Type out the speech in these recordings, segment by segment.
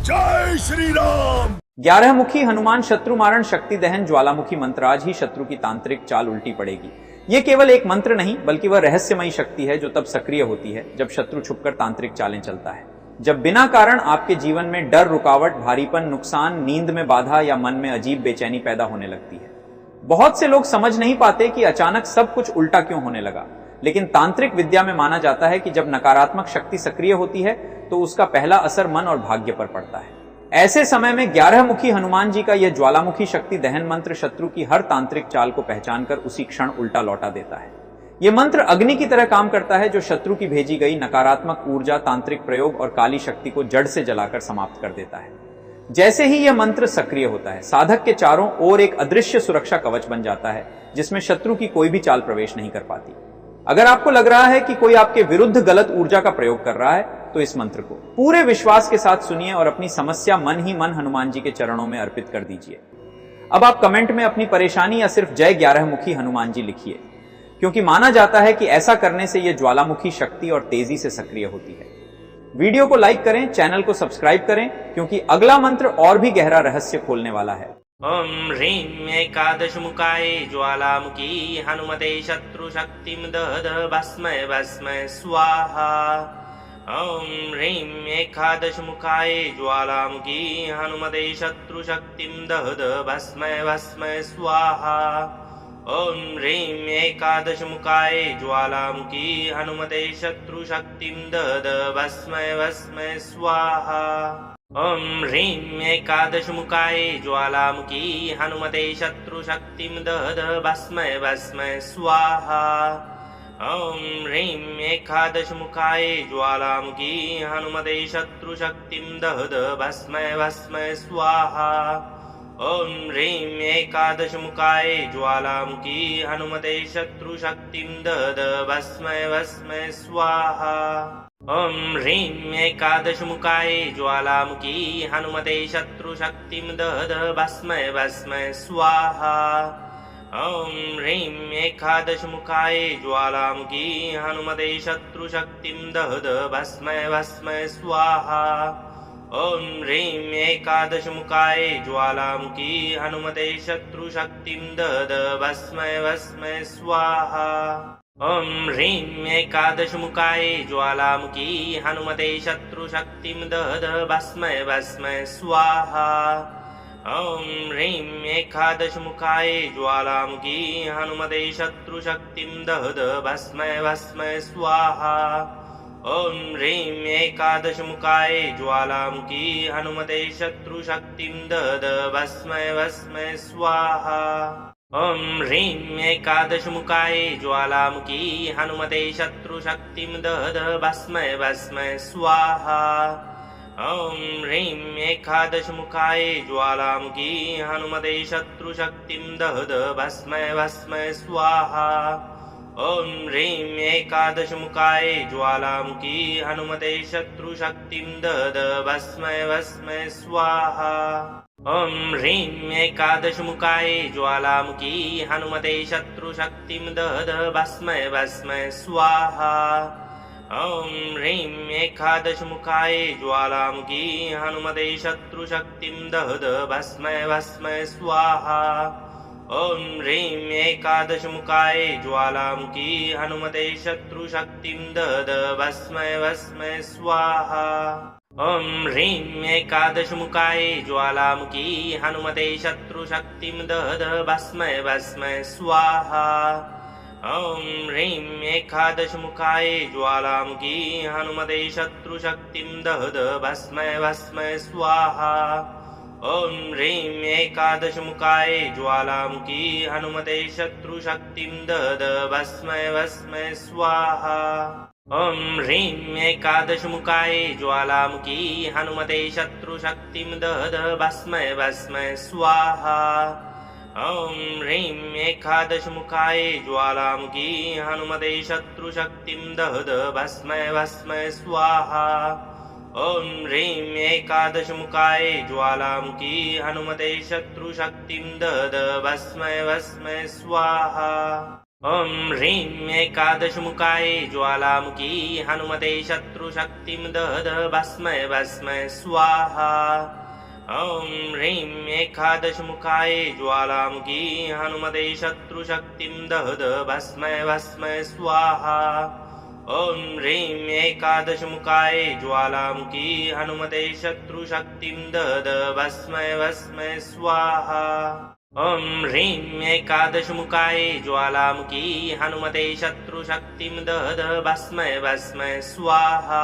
जय श्री राम। 11 मुखी हनुमान शत्रु मारण शक्ति दहन ज्वालामुखी मंत्र। आज ही शत्रु की तांत्रिक चाल उल्टी पड़ेगी। ये केवल एक मंत्र नहीं बल्कि वह रहस्यमयी शक्ति है जो तब सक्रिय होती है जब शत्रु छुपकर तांत्रिक चालें चलता है। जब बिना कारण आपके जीवन में डर, रुकावट, भारीपन, नुकसान, नींद में बाधा या मन में अजीब बेचैनी पैदा होने लगती है। बहुत से लोग समझ नहीं पाते कि अचानक सब कुछ उल्टा क्यों होने लगा, लेकिन तांत्रिक विद्या में माना जाता है कि जब नकारात्मक शक्ति सक्रिय होती है तो उसका पहला असर मन और भाग्य पर पड़ता है। ऐसे समय में 11 मुखी हनुमान जी का यह ज्वालामुखी शक्ति दहन मंत्र शत्रु की हर तांत्रिक चाल को पहचानकर उसी क्षण उल्टा लौटा देता है। यह मंत्र अग्नि की तरह काम करता है जो शत्रु की भेजी गई नकारात्मक ऊर्जा, तांत्रिक प्रयोग और काली शक्ति को जड़ से जलाकर समाप्त कर देता है। जैसे ही यह मंत्र सक्रिय होता है, साधक के चारों ओर एक अदृश्य सुरक्षा कवच बन जाता है जिसमें शत्रु की कोई भी चाल प्रवेश नहीं कर पाती। अगर आपको लग रहा है कि कोई आपके विरुद्ध गलत ऊर्जा का प्रयोग कर रहा है तो इस मंत्र को पूरे विश्वास के साथ सुनिए और अपनी समस्या मन ही मन हनुमान जी के चरणों में अर्पित कर दीजिए। अब आप कमेंट में अपनी परेशानी या सिर्फ जय 11 मुखी हनुमान जी लिखिए, क्योंकि माना जाता है कि ऐसा करने से यह ज्वालामुखी शक्ति और तेजी से सक्रिय होती है। वीडियो को लाइक करें, चैनल को सब्सक्राइब करें, क्योंकि अगला मंत्र और भी गहरा रहस्य खोलने वाला है। ओम ह्रीं एकादशमुखाय ज्वालामुखी हनुमते शत्रुशक्तिं दहद भस्मय भस्मय स्वाहा। ओम ह्रीं एकादशमुखाय ज्वालामुखी हनुमते शत्रुशक्तिं दहद भस्मय भस्मय स्वाहा। ओम ह्रीं एकादशमुखाय ज्वालामुखी हनुमते शत्रुशक्तिं दहद भस्मय भस्मय स्वाहा। ओम ह्रीं एकादशमुखाय ज्वालामुखी हनुमते शत्रुशक्तिं दहद भस्मय भस्मय स्वाहा। ओम ह्रीं एकादशमुखाय ज्वालामुखी हनुमते शत्रुशक्तिं दहद भस्मय भस्मय स्वाहा। ओम ह्रीं एकादशमुखाय ज्वालामुखी हनुमते शत्रुशक्तिं दहद भस्मय भस्मय स्वाहा। ओम ह्रीं एकादशमुखाय ज्वालामुखी हनुमते शत्रुशक्तिं दहद भस्मय भस्मय स्वाहा। ओम ह्रीं एकादशमुखाय ज्वालामुखी हनुमते शत्रुशक्तिं दहद भस्मय भस्मय स्वाहा। ओम ह्रीं एकादशमुखाय ज्वालामुखी हनुमते शत्रुशक्तिं दहद भस्मय भस्मय स्वाहा। ओम ह्रीं एकादशमुखाय ज्वालामुखी हनुमते शत्रुशक्तिं दहद भस्मय भस्मय स्वाहा। ओम ह्रीं एकादशमुखाय ज्वालामुखी हनुमते शत्रुशक्तिं दहद भस्मय भस्मय स्वाहा। ओम ह्रीं एकादशमुखाय ज्वालामुखी हनुमते शत्रुशक्तिं दहद भस्मय भस्मय स्वाहा। ओम ह्रीं एकादशमुखाय ज्वालामुखी हनुमते शत्रुशक्तिं दहद भस्मय भस्मय स्वाहा। ओम ह्रीं एकादशमुखाय ज्वालामुखी हनुमते शत्रुशक्तिं दहद भस्मय भस्मय स्वाहा। ओम ह्रीं एकादशमुखाय ज्वालामुखी हनुमते शत्रुशक्तिं दहद भस्मय भस्मय स्वाहा। ओम ह्रीं एकादशमुखाय ज्वालामुखी हनुमते शत्रुशक्तिं दहद भस्मय भस्मय स्वाहा। ओम ह्रीं एकादशमुखाय ज्वालामुखी हनुमते शत्रुशक्तिं दहद भस्मय भस्मय स्वाहा। ओम ह्रीं एकादशमुखाय ज्वालामुखी हनुमते शत्रुशक्तिं दहद भस्मय भस्मय स्वाहा। ओम ह्रीं एकादशमुखाय ज्वालामुखी हनुमते शत्रुशक्तिं दहद भस्मय भस्मय स्वाहा। ओम ह्रीं एकादशमुखाय ज्वालामुखी हनुमते शत्रुशक्तिं दहद भस्मय भस्मय स्वाहा। ओम ह्रीं एकादशमुखाय ज्वालामुखी हनुमते शत्रुशक्तिं दहद भस्मय भस्मय स्वाहा। ओम ह्रीं एकादशमुखाय ज्वालामुखी हनुमते शत्रुशक्तिं दहद भस्मय भस्मय स्वाहा। ओम ह्रीं एकादशमुखाय ज्वालामुखी हनुमते शत्रुशक्तिं दहद भस्मय भस्मय स्वाहा। ओम ह्रीं एकादशमुखाय ज्वालामुखी हनुमते शत्रुशक्तिं दहद भस्मय भस्मय स्वाहा। ॐ ह्रीं एकादशमुखाय ज्वालामुखी हनुमते शत्रुशक्तिं दहद भस्मय भस्मय स्वाहा ॐ ह्रीं एकादशमुखाय ज्वालामुखी हनुमते शत्रुशक्तिं दहद भस्मय भस्मय स्वाहा ॐ ह्रीं एकादशमुखाय ज्वालामुखी हनुमते शत्रुशक्तिं दहद भस्मय भस्मय स्वाहा ॐ ह्रीं एकादशमुखाय ज्वालामुखी हनुमते शत्रुशक्तिं दहद भस्मय भस्मय स्वाहा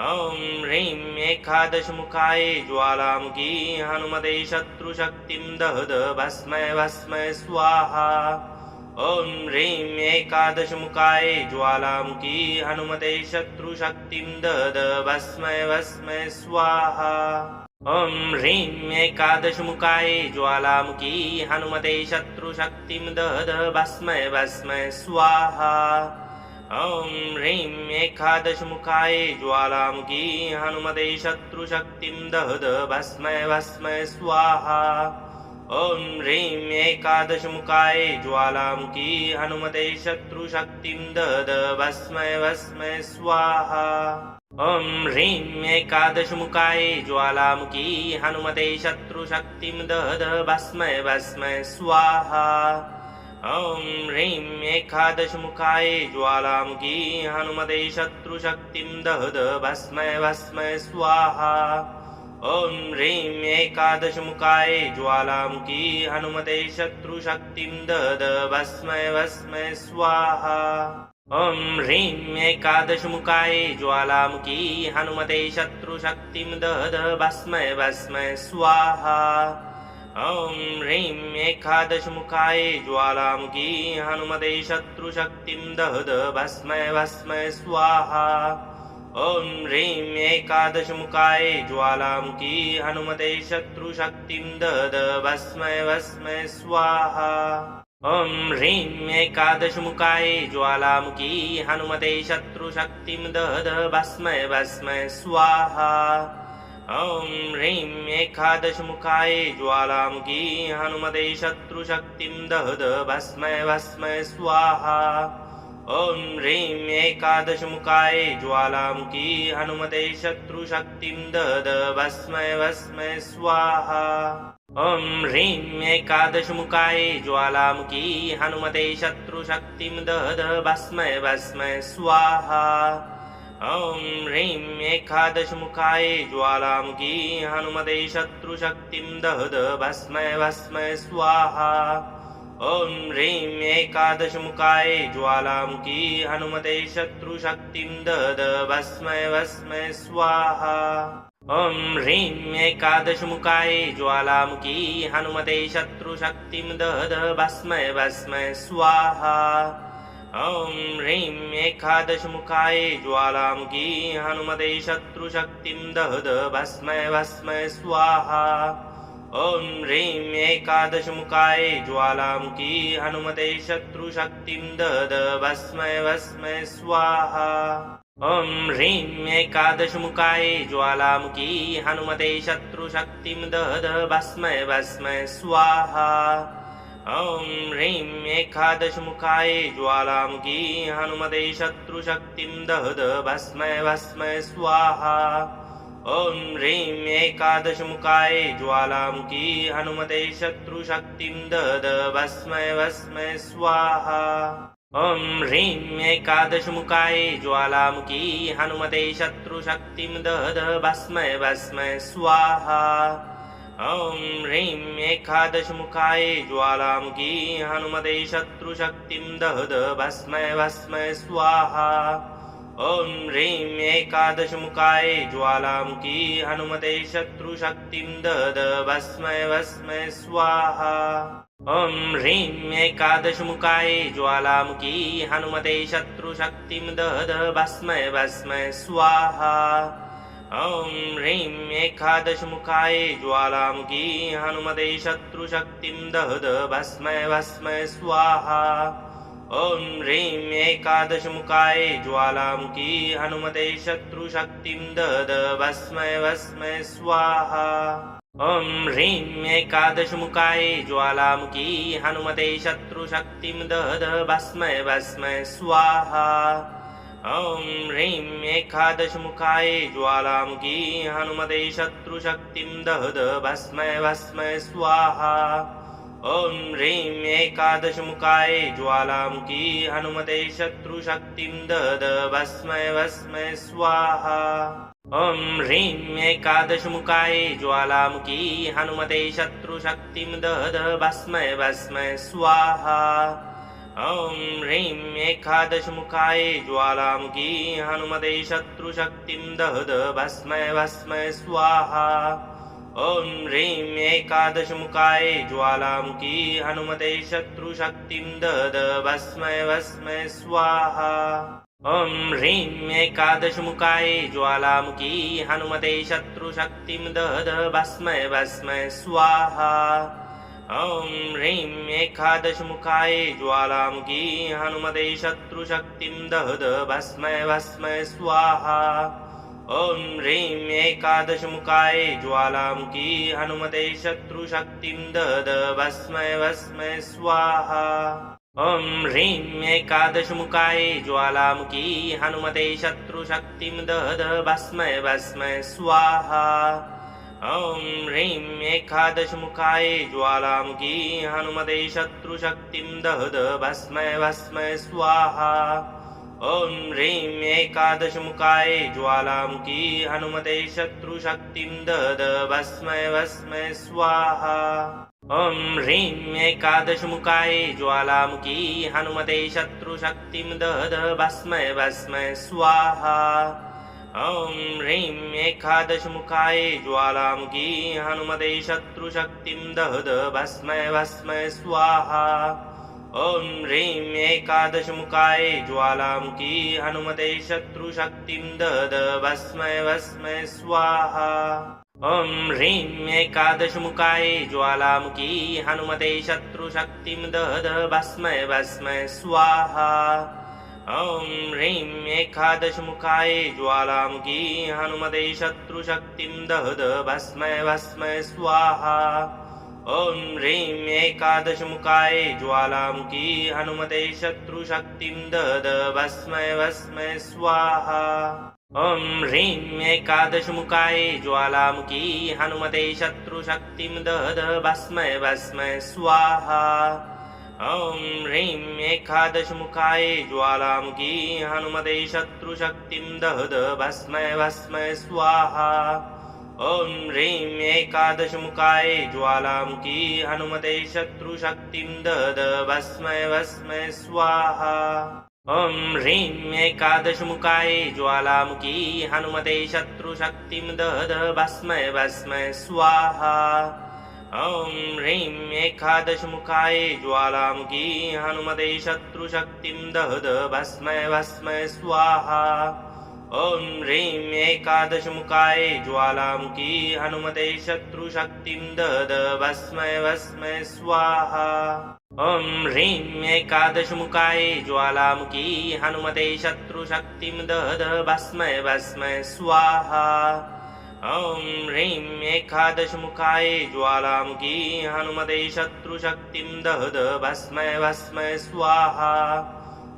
ॐ ह्रीं एकादशमुखाय ज्वालामुखी हनुमते शत्रुशक्तिं दहद भस्मय भस्मय स्वाहा ॐ ह्रीं एकादशमुखाय ज्वालामुखी हनुमते शत्रुशक्तिं दहद भस्मय भस्मय स्वाहा ॐ ह्रीं एकादशमुखाय ज्वालामुखी हनुमते शत्रुशक्तिं दहद भस्मय भस्मय स्वाहा ॐ ह्रीं एकादशमुखाय ज्वालामुखी हनुमते शत्रुशक्तिं दहद भस्मय भस्मय स्वाहा ॐ ह्रीं एकादशमुखाय ज्वालामुखी हनुमते शत्रुशक्तिं दहद भस्मय भस्मय स्वाहा ॐ ह्रीं एकादशमुखाय ज्वालामुखी हनुमते शत्रुशक्तिं दहद भस्मय भस्मय स्वाहा ॐ ह्रीं एकादशमुखाय ज्वालामुखी हनुमते शत्रुशक्तिं दहद भस्मय भस्मय स्वाहा ॐ ह्रीं एकादशमुखाय ज्वालामुखी हनुमते शत्रुशक्तिं दहद भस्मय भस्मय स्वाहा ॐ ह्रीं एकादशमुखाय ज्वालामुखी हनुमते शत्रुशक्तिं दहद भस्मय भस्मय स्वाहा ॐ ह्रीं एकादशमुखाय ज्वालामुखी हनुमते शत्रुशक्तिं दहद भस्मय भस्मय स्वाहा ॐ ह्रीं एकादशमुखाय ज्वालामुखी हनुमते शत्रुशक्तिं दहद भस्मय भस्मय स्वाहा ॐ ह्रीं एकादशमुखाय ज्वालामुखी हनुमते शत्रुशक्तिं दहद भस्मय भस्मय स्वाहा ॐ ह्रीं एकादशमुखाय ज्वालामुखी हनुमते शत्रुशक्तिं दहद भस्मय भस्मय स्वाहा ॐ ह्रीं एकादशमुखाय ज्वालामुखी हनुमते शत्रुशक्तिं दहद भस्मय भस्मय स्वाहा ॐ ह्रीं एकादशमुखाय ज्वालामुखी हनुमते शत्रुशक्तिं दहद भस्मय भस्मय स्वाहा ॐ ह्रीं एकादशमुखाय ज्वालामुखी हनुमते शत्रुशक्तिं दहद भस्मय भस्मय स्वाहा ॐ ह्रीं एकादशमुखाय ज्वालामुखी हनुमते शत्रुशक्तिं दहद भस्मय भस्मय स्वाहा ॐ ह्रीं एकादशमुखाय ज्वालामुखी हनुमते शत्रुशक्तिं दहद भस्मय भस्मय स्वाहा ॐ ह्रीं एकादशमुखाय ज्वालामुखी हनुमते शत्रुशक्तिं दहद भस्मय भस्मय स्वाहा ॐ ह्रीं एकादशमुखाय ज्वालामुखी हनुमते शत्रुशक्तिं दहद भस्मय भस्मय स्वाहा ॐ ह्रीं एकादशमुखाय ज्वालामुखी हनुमते शत्रुशक्तिं दहद भस्मय भस्मय स्वाहा ॐ ह्रीं एकादशमुखाय ज्वालामुखी हनुमते शत्रुशक्तिं दहद भस्मय भस्मय स्वाहा ॐ ह्रीं एकादशमुखाय ज्वालामुखी हनुमते शत्रुशक्तिं दहद भस्मय भस्मय स्वाहा ॐ ह्रीं एकादशमुखाय ज्वालामुखी हनुमते शत्रुशक्तिं दहद भस्मय भस्मय स्वाहा ॐ ह्रीं एकादशमुखाय ज्वालामुखी हनुमते शत्रुशक्तिं दहद भस्मय भस्मय स्वाहा ॐ ह्रीं एकादशमुखाय ज्वालामुखी हनुमते शत्रुशक्तिं दहद भस्मय भस्मय स्वाहा ॐ ह्रीं एकादशमुखाय ज्वालामुखी हनुमते शत्रुशक्तिं दहद भस्मय भस्मय स्वाहा ॐ ह्रीं एकादशमुखाय ज्वालामुखी हनुमते शत्रुशक्तिं दहद भस्मय भस्मय स्वाहा ॐ ह्रीं एकादशमुखाय ज्वालामुखी हनुमते शत्रुशक्तिं दहद भस्मय भस्मय स्वाहा ॐ ह्रीं एकादशमुखाय ज्वालामुखी हनुमते शत्रुशक्तिं दहद भस्मय भस्मय स्वाहा ॐ ह्रीं एकादशमुखाय ज्वालामुखी हनुमते शत्रुशक्तिं दहद भस्मय भस्मय स्वाहा ॐ ह्रीं एकादशमुखाय ज्वालामुखी हनुमते शत्रुशक्तिं दहद भस्मय भस्मय स्वाहा ॐ ह्रीं एकादशमुखाय ज्वालामुखी हनुमते शत्रुशक्तिं दहद भस्मय भस्मय स्वाहा ॐ ह्रीं एकादशमुखाय ज्वालामुखी हनुमते शत्रुशक्तिं दहद भस्मय भस्मय स्वाहा ॐ ह्रीं एकादशमुखाय ज्वालामुखी हनुमते शत्रुशक्तिं दहद भस्मय भस्मय स्वाहा ॐ ह्रीं एकादशमुखाय ज्वालामुखी हनुमते शत्रुशक्तिं दहद भस्मय भस्मय स्वाहा ॐ ह्रीं एकादशमुखाय ज्वालामुखी हनुमते शत्रुशक्तिं दहद भस्मय भस्मय स्वाहा ॐ ह्रीं एकादशमुखाय ज्वालामुखी हनुमते शत्रुशक्तिं दहद भस्मय भस्मय स्वाहा ॐ ह्रीं एकादशमुखाय ज्वालामुखी हनुमते शत्रुशक्तिं दहद भस्मय भस्मय स्वाहा ॐ ह्रीं एकादशमुखाय ज्वालामुखी हनुमते शत्रुशक्तिं दहद भस्मय भस्मय स्वाहा ॐ ह्रीं एकादशमुखाय ज्वालामुखी हनुमते शत्रुशक्तिं दहद भस्मय भस्मय स्वाहा ॐ ह्रीं एकादशमुखाय ज्वालामुखी हनुमते शत्रुशक्तिं दहद भस्मय भस्मय स्वाहा ॐ ह्रीं एकादशमुखाय ज्वालामुखी हनुमते शत्रुशक्तिं दहद भस्मय भस्मय स्वाहा ॐ ह्रीं एकादशमुखाय ज्वालामुखी हनुमते शत्रुशक्तिं दहद भस्मय भस्मय स्वाहा ॐ ह्रीं एकादशमुखाय ज्वालामुखी हनुमते शत्रुशक्तिं दहद भस्मय भस्मय स्वाहा ॐ ह्रीं एकादशमुखाय ज्वालामुखी हनुमते शत्रुशक्तिं दहद भस्मय भस्मय स्वाहा ॐ ह्रीं एकादशमुखाय ज्वालामुखी हनुमते शत्रुशक्तिं दहद भस्मय भस्मय स्वाहा ॐ ह्रीं एकादशमुखाय ज्वालामुखी हनुमते शत्रुशक्तिं दहद भस्मय भस्मय स्वाहा ॐ ह्रीं एकादशमुखाय ज्वालामुखी हनुमते शत्रुशक्तिं दहद भस्मय भस्मय स्वाहा ॐ ह्रीं एकादशमुखाय ज्वालामुखी हनुमते शत्रुशक्तिं दहद भस्मय भस्मय स्वाहा ॐ ह्रीं एकादशमुखाय ज्वालामुखी हनुमते शत्रुशक्तिं दहद भस्मय भस्मय स्वाहा ॐ ह्रीं एकादशमुखाय ज्वालामुखी हनुमते शत्रुशक्तिं दहद भस्मय भस्मय स्वाहा ॐ ह्रीं एकादशमुखाय ज्वालामुखी हनुमते शत्रुशक्तिं दहद भस्मय भस्मय स्वाहा ॐ ह्रीं एकादशमुखाय ज्वालामुखी हनुमते शत्रुशक्तिं दहद भस्मय भस्मय स्वाहा ॐ ह्रीं एकादशमुखाय ज्वालामुखी हनुमते शत्रुशक्तिं दहद भस्मय भस्मय स्वाहा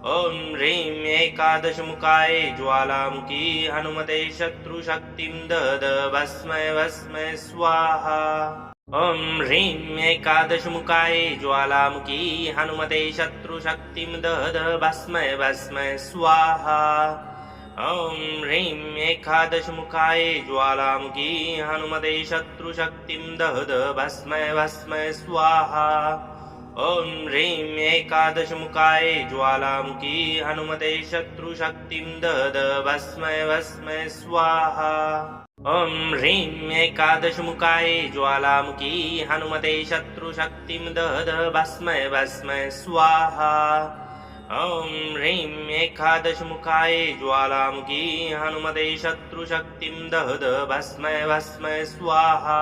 ॐ ह्रीं एकादशमुखाय ज्वालामुखी हनुमते शत्रुशक्तिं दहद भस्मय भस्मय स्वाहा ॐ ह्रीं एकादशमुखाय ज्वालामुखी हनुमते शत्रुशक्तिं दहद भस्मय भस्मय स्वाहा ॐ ह्रीं एकादशमुखाय ज्वालामुखी हनुमते शत्रुशक्तिं दहद भस्मय भस्मय स्वाहा ॐ ह्रीं एकादशमुखाय ज्वालामुखी हनुमते शत्रुशक्तिं दहद भस्मय भस्मय स्वाहा ॐ ह्रीं एकादशमुखाय ज्वालामुखी हनुमते शत्रुशक्तिं दहद भस्मय भस्मय स्वाहा ॐ ह्रीं एकादशमुखाय ज्वालामुखी हनुमते शत्रुशक्तिं दहद भस्मय भस्मय स्वाहा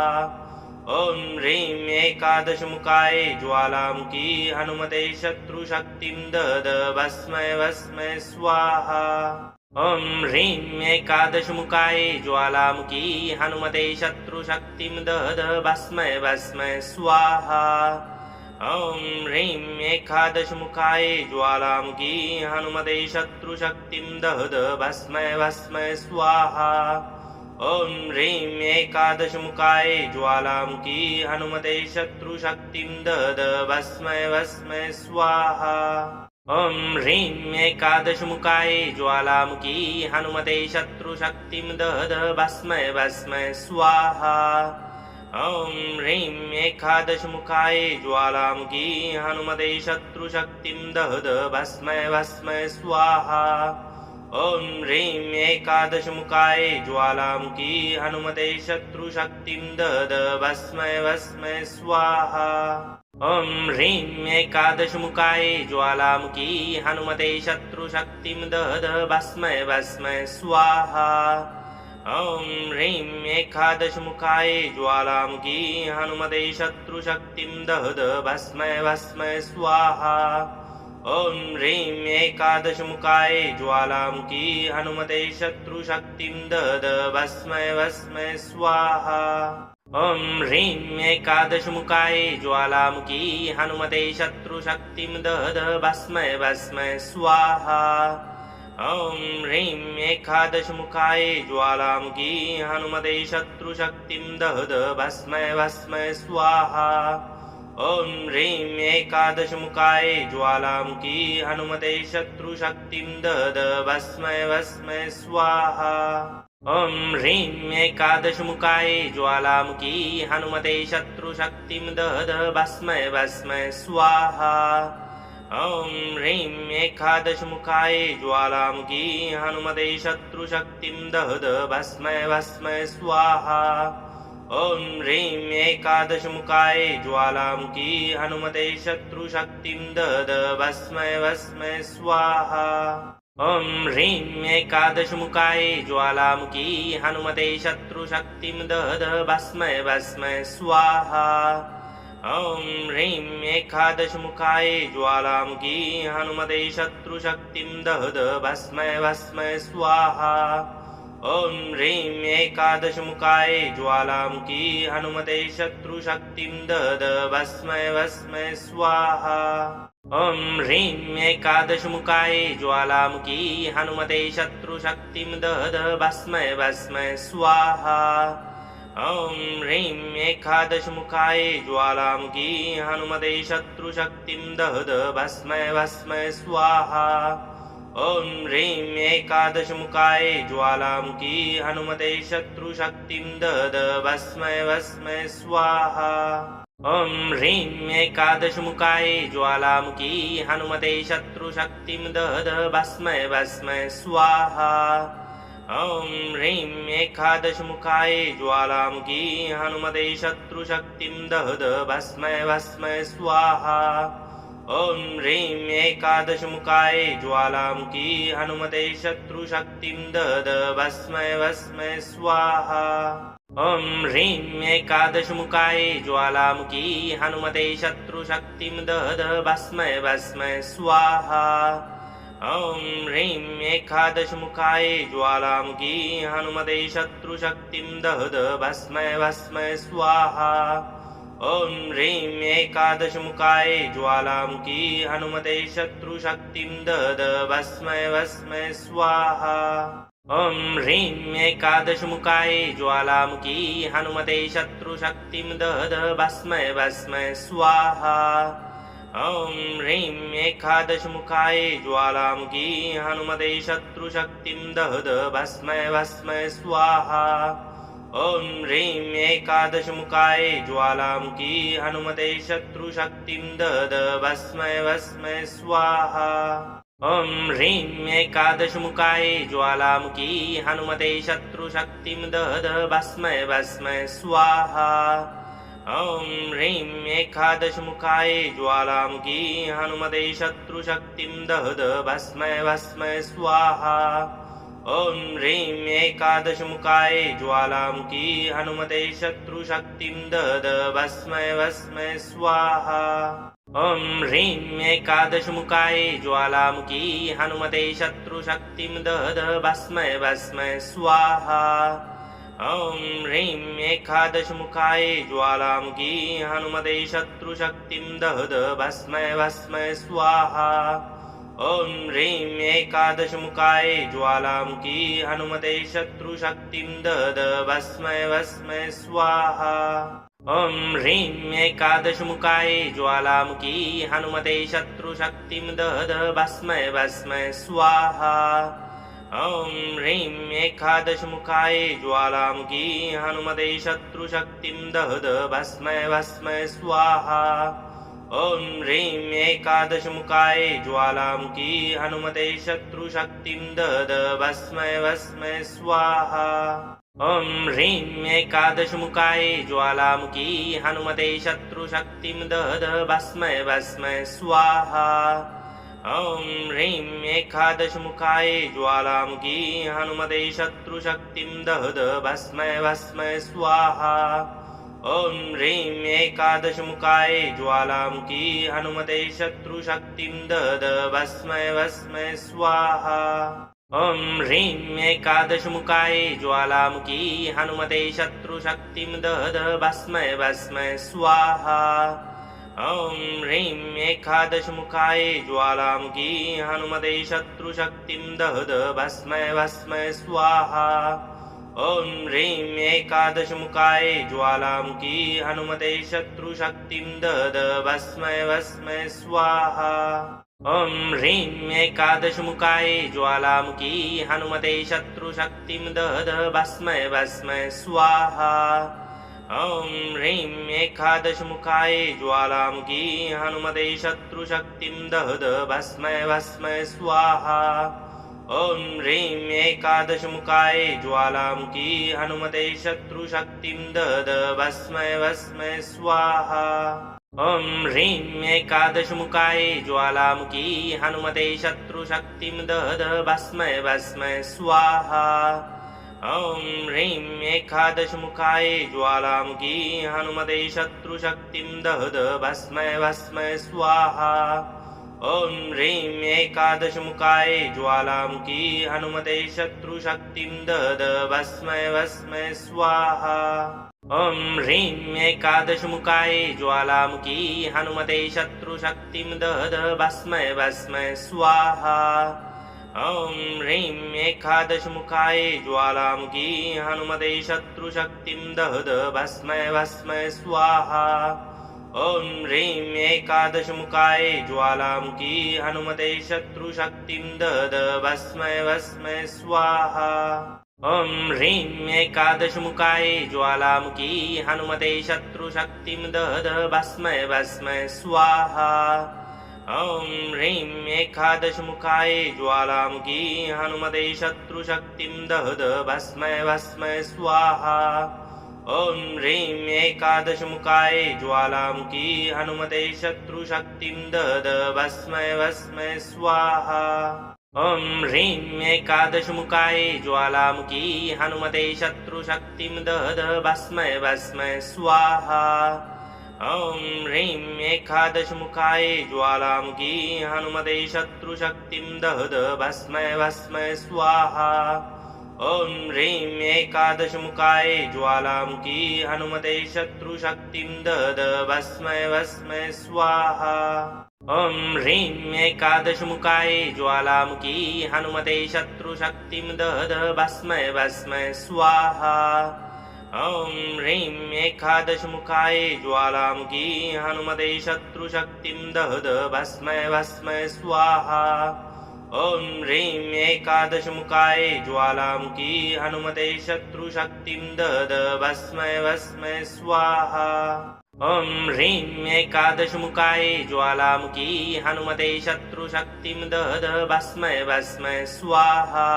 ॐ ह्रीं एकादशमुखाय ज्वालामुखी हनुमते शत्रुशक्तिं दहद भस्मय भस्मय स्वाहा ॐ ह्रीं एकादशमुखाय ज्वालामुखी हनुमते शत्रुशक्तिं दहद भस्मै भस्मै स्वाहा ॐ ह्रीं एकादशमुखाय ज्वालामुखी हनुमते शत्रुशक्तिं दहद भस्मै भस्मै स्वाहा ॐ ह्रीं एकादशमुखाय ज्वालामुखी हनुमते शत्रुशक्तिं दहद भस्मै भस्मै स्वाहा ॐ ह्रीं एकादशमुखाय ज्वालामुखी हनुमते शत्रुशक्तिं दहद भस्मै भस्मै स्वाहा ॐ ह्रीं एकादशमुखाय ज्वालामुखी हनुमते शत्रुशक्तिं दहद भस्मै भस्मै स्वाहा ॐ ह्रीं एकादशमुखाय ज्वालामुखी हनुमते शत्रुशक्तिं दहद भस्मै भस्मै स्वाहा ॐ ह्रीं एकादशमुखाय ज्वालामुखी हनुमते शत्रुशक्तिं दहद भस्मै भस्मै स्वाहा ॐ ह्रीं एकादशमुखाय ज्वालामुखी हनुमते शत्रुशक्तिं दहद भस्मै भस्मै स्वाहा ॐ ह्रीं एकादशमुखाय ज्वालामुखी हनुमते शत्रुशक्तिं दहद भस्मै भस्मै स्वाहा ॐ ह्रीं एकादशमुखाय ज्वालामुखी हनुमते शत्रुशक्तिं दहद भस्मै भस्मै स्वाहा ॐ ह्रीं एकादशमुखाय ज्वालामुखी हनुमते शत्रुशक्तिं दहद भस्मै भस्मै स्वाहा ॐ ह्रीं एकादशमुखाय ज्वालामुखी हनुमते शत्रुशक्तिं दहद भस्मै भस्मै स्वाहा ॐ ह्रीं एकादशमुखाय ज्वालामुखी हनुमते शत्रुशक्तिं दहद भस्मै भस्मै स्वाहा ॐ ह्रीं एकादशमुखाय ज्वालामुखी हनुमते शत्रुशक्तिं दहद भस्मै भस्मै स्वाहा ॐ ह्रीं एकादशमुखाय ज्वालामुखी हनुमते शत्रुशक्तिं दहद भस्मै भस्मै स्वाहा ॐ ह्रीं एकादशमुखाय ज्वालामुखी हनुमते शत्रुशक्तिं दहद भस्मै भस्मै स्वाहा ॐ ह्रीं एकादशमुखाय ज्वालामुखी हनुमते शत्रुशक्तिं दहद भस्मै भस्मै स्वाहा ॐ ह्रीं एकादशमुखाय ज्वालामुखी हनुमते शत्रुशक्तिं दहद भस्मै भस्मै स्वाहा ॐ ह्रीं एकादशमुखाय ज्वालामुखी हनुमते शत्रुशक्तिं दहद भस्मै भस्मै स्वाहा ॐ ह्रीं एकादशमुखाय ज्वालामुखी हनुमते शत्रुशक्तिं दहद भस्मै भस्मै स्वाहा ॐ ह्रीं एकादशमुखाय ज्वालामुखी हनुमते शत्रुशक्तिं दहद भस्मै भस्मै स्वाहा ॐ ह्रीं एकादशमुखाय ज्वालामुखी हनुमते शत्रुशक्तिं दहद भस्मै भस्मै स्वाहा ॐ ह्रीं एकादशमुखाय ज्वालामुखी हनुमते शत्रुशक्तिं दहद भस्मै भस्मै स्वाहा ॐ ह्रीं एकादशमुखाय ज्वालामुखी हनुमते शत्रुशक्तिं दहद भस्मै भस्मै स्वाहा ॐ ह्रीं एकादशमुखाय ज्वालामुखी हनुमते शत्रुशक्तिं दहद भस्मै भस्मै स्वाहा ॐ ह्रीं एकादशमुखाय ज्वालामुखी हनुमते शत्रुशक्तिं दहद भस्मै भस्मै स्वाहा ॐ ह्रीं एकादशमुखाय ज्वालामुखी हनुमते शत्रुशक्तिं दहद भस्मै भस्मै स्वाहा ॐ ह्रीं एकादशमुखाय ज्वालामुखी हनुमते शत्रुशक्तिं दहद भस्मै भस्मै स्वाहा ॐ ह्रीं एकादशमुखाय ज्वालामुखी हनुमते शत्रुशक्तिं दहद भस्मै भस्मै स्वाहा ॐ ह्रीं एकादशमुखाय ज्वालामुखी हनुमते शत्रुशक्तिं दहद भस्मै भस्मै स्वाहा ॐ ह्रीं एकादशमुखाय ज्वालामुखी हनुमते शत्रुशक्तिं दहद भस्मै भस्मै स्वाहा ॐ ह्रीं एकादशमुखाय ज्वालामुखी हनुमते शत्रुशक्तिं दहद भस्मै भस्मै स्वाहा ॐ ह्रीं एकादशमुखाय ज्वालामुखी हनुमते शत्रुशक्तिं दद भस्मै भस्मै स्वाहा ॐ ह्रीं एकादशमुखाय ज्वालामुखी हनुमते शत्रुशक्तिं दद भस्मै भस्मै स्वाहा ॐ ह्रीं एकादशमुखाय ज्वालामुखी हनुमते शत्रुशक्तिं दद भस्मै भस्मै स्वाहा ॐ ह्रीं एकादशमुखाय ज्वालामुखी हनुमते शत्रुशक्तिं दद भस्मै भस्मै स्वाहा ॐ ह्रीं एकादशमुखाय ज्वालामुखी हनुमते शत्रुशक्तिं दद भस्मै भस्मै स्वाहा ॐ ह्रीं एकादशमुखाय ज्वालामुखी हनुमते शत्रुशक्तिं दद भस्मै भस्मै स्वाहा ॐ ह्रीं एकादशमुखाय ज्वालामुखी हनुमते शत्रुशक्तिं दद भस्मै भस्मै स्वाहा ॐ ह्रीं एकादशमुखाय ज्वालामुखी हनुमते शत्रुशक्तिं दद भस्मै भस्मै स्वाहा ॐ ह्रीं एकादशमुखाय ज्वालामुखी हनुमते शत्रुशक्तिं दद भस्मै भस्मै स्वाहा ॐ ह्रीं एकादशमुखाय ज्वालामुखी हनुमते शत्रुशक्तिं दद भस्मै भस्मै स्वाहा ॐ ह्रीं एकादशमुखाय ज्वालामुखी हनुमते शत्रुशक्तिं दद भस्मै भस्मै स्वाहा ॐ ह्रीं एकादशमुखाय ज्वालामुखी हनुमते शत्रुशक्तिं दद भस्मै भस्मै स्वाहा ॐ ह्रीं एकादशमुखाय ज्वालामुखी हनुमते शत्रुशक्तिं दद भस्मै भस्मै स्वाहा ॐ ह्रीं एकादशमुखाय ज्वालामुखी हनुमते शत्रुशक्तिं दद भस्मै भस्मै स्वाहा ॐ ह्रीं एकादशमुखाय ज्वालामुखी हनुमते शत्रुशक्तिं दद भस्मै भस्मै स्वाहा ॐ ह्रीं एकादशमुखाय ज्वालामुखी हनुमते शत्रुशक्तिं दद भस्मै भस्मै स्वाहा ॐ ह्रीं एकादशमुखाय ज्वालामुखी हनुमते शत्रुशक्तिं दद भस्मै भस्मै स्वाहा ॐ ह्रीं एकादशमुखाय ज्वालामुखी हनुमते शत्रुशक्तिं दद भस्मै भस्मै स्वाहा ॐ ह्रीं एकादशमुखाय ज्वालामुखी हनुमते शत्रुशक्तिं दद भस्मै भस्मै स्वाहा ॐ ह्रीं एकादशमुखाय ज्वालामुखी हनुमते शत्रुशक्तिं दद भस्मै भस्मै स्वाहा ॐ ह्रीं एकादशमुखाय ज्वालामुखी हनुमते शत्रुशक्तिं दद भस्मै भस्मै स्वाहा ॐ ह्रीं एकादशमुखाय ज्वालामुखी हनुमते शत्रुशक्तिं दद भस्मै भस्मै स्वाहा ॐ ह्रीं एकादशमुखाय ज्वालामुखी हनुमते शत्रुशक्तिं दद भस्मै भस्मै स्वाहा ॐ ह्रीं एकादशमुखाय ज्वालामुखी हनुमते शत्रुशक्तिं दद भस्मै भस्मै स्वाहा ॐ ह्रीं एकादशमुखाय ज्वालामुखी हनुमते शत्रुशक्तिं दद भस्मै भस्मै स्वाहा ॐ ह्रीं एकादशमुखाय ज्वालामुखी हनुमते शत्रुशक्तिं दद भस्मै भस्मै स्वाहा ॐ ह्रीं एकादशमुखाय ज्वालामुखी हनुमते शत्रुशक्तिं दद भस्मै भस्मै स्वाहा ॐ ह्रीं एकादशमुखाय ज्वालामुखी हनुमते शत्रुशक्तिं दद भस्मै भस्मै स्वाहा ॐ ह्रीं एकादशमुखाय ज्वालामुखी हनुमते शत्रुशक्तिं दद भस्मै भस्मै स्वाहा ॐ ह्रीं एकादशमुखाय ज्वालामुखी हनुमते शत्रुशक्तिं दद भस्मै भस्मै स्वाहा ॐ ह्रीं एकादशमुखाय ज्वालामुखी हनुमते शत्रुशक्तिं दद भस्मै भस्मै स्वाहा ॐ ह्रीं एकादशमुखाय ज्वालामुखी हनुमते शत्रुशक्तिं दद भस्मै भस्मै स्वाहा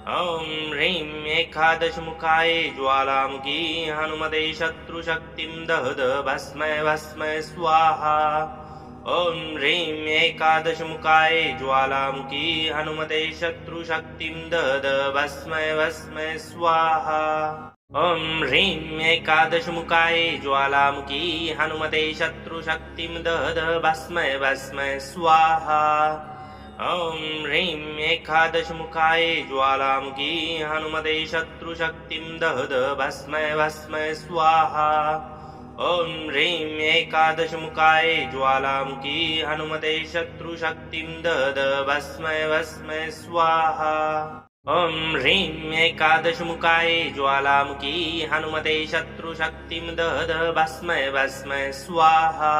ॐ ह्रीं एकादशमुखाय ज्वालामुखी हनुमते शत्रुशक्तिं दद भस्मै भस्मै स्वाहा ॐ ह्रीं एकादशमुखाय ज्वालामुखी हनुमते शत्रुशक्तिं दद भस्मै भस्मै स्वाहा ॐ ह्रीं एकादशमुखाय ज्वालामुखी हनुमते शत्रुशक्तिं दद भस्मै भस्मै स्वाहा ॐ ह्रीं एकादशमुखाय ज्वालामुखी हनुमते शत्रुशक्तिं दद भस्मै भस्मै स्वाहा ॐ ह्रीं एकादशमुखाय ज्वालामुखी हनुमते शत्रुशक्तिं दद भस्मै भस्मै स्वाहा ॐ ह्रीं एकादशमुखाय ज्वालामुखी हनुमते शत्रुशक्तिं दद भस्मै भस्मै स्वाहा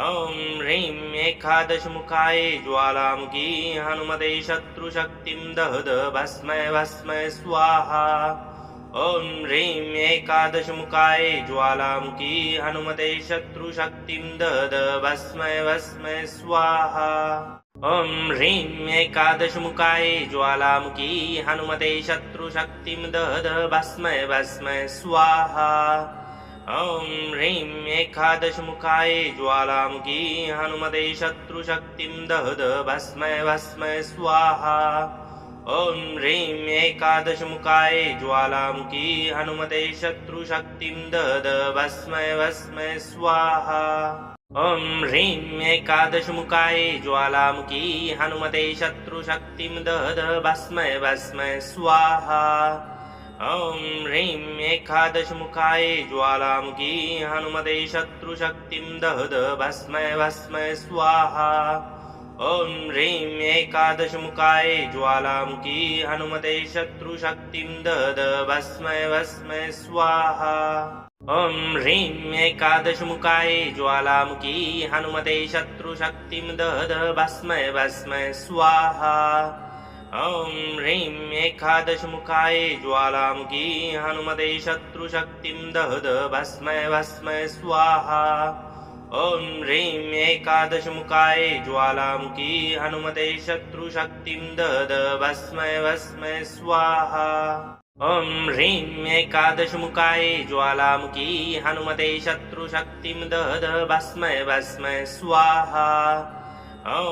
ॐ ह्रीं एकादशमुखाय ज्वालामुखी हनुमते शत्रुशक्तिं दद भस्मै भस्मै स्वाहा ॐ ह्रीं एकादशमुखाय ज्वालामुखी हनुमते शत्रुशक्तिं दद भस्मै भस्मै स्वाहा ॐ ह्रीं एकादशमुखाय ज्वालामुखी हनुमते शत्रुशक्तिं दद भस्मै भस्मै स्वाहा ॐ ह्रीं एकादशमुखाय ज्वालामुखी हनुमते शत्रुशक्तिं दद भस्मै भस्मै स्वाहा ॐ ह्रीं एकादशमुखाय ज्वालामुखी हनुमते शत्रुशक्तिं दद भस्मै भस्मै स्वाहा ॐ ह्रीं एकादशमुखाय ज्वालामुखी हनुमते शत्रुशक्तिं दद भस्मै भस्मै स्वाहा ॐ ह्रीं एकादशमुखाय ज्वालामुखी हनुमते शत्रुशक्तिं दद भस्मै भस्मै स्वाहा ॐ ह्रीं एकादशमुखाय ज्वालामुखी हनुमते शत्रुशक्तिं दद भस्मै भस्मै स्वाहा ॐ ह्रीं एकादशमुखाय ज्वालामुखी हनुमते शत्रुशक्तिं दद भस्मै भस्मै स्वाहा ॐ ह्रीं एकादशमुखाय ज्वालामुखी हनुमते शत्रुशक्तिं दद भस्मै भस्मै स्वाहा ॐ ह्रीं एकादशमुखाय ज्वालामुखी हनुमते शत्रुशक्तिं दद भस्मै भस्मै स्वाहा ॐ ह्रीं एकादशमुखाय ज्वालामुखी हनुमते शत्रुशक्तिं दद भस्मै भस्मै स्वाहा ॐ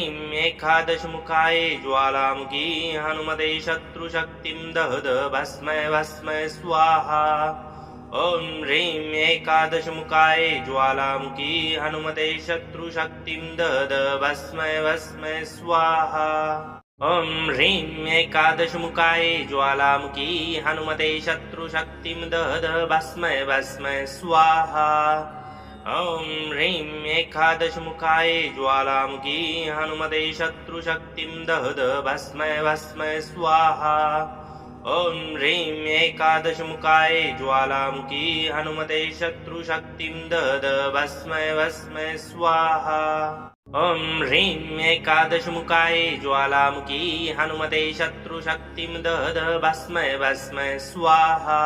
ह्रीं एकादशमुखाय ज्वालामुखी हनुमते शत्रुशक्तिं दद भस्मै भस्मै स्वाहा ॐ ह्रीं एकादशमुखाय ज्वालामुखी हनुमते शत्रुशक्तिं दद भस्मै भस्मै स्वाहा ॐ ह्रीं एकादशमुखाय ज्वालामुखी हनुमते शत्रुशक्तिं दद भस्मै भस्मै स्वाहा ॐ ह्रीं एकादशमुखाय ज्वालामुखी हनुमते शत्रुशक्तिं दद भस्मै भस्मै स्वाहा ॐ ह्रीं एकादशमुखाय ज्वालामुखी हनुमते शत्रुशक्तिं दद भस्मै भस्मै स्वाहा ॐ ह्रीं एकादशमुखाय ज्वालामुखी हनुमते शत्रुशक्तिं दद भस्मै भस्मै स्वाहा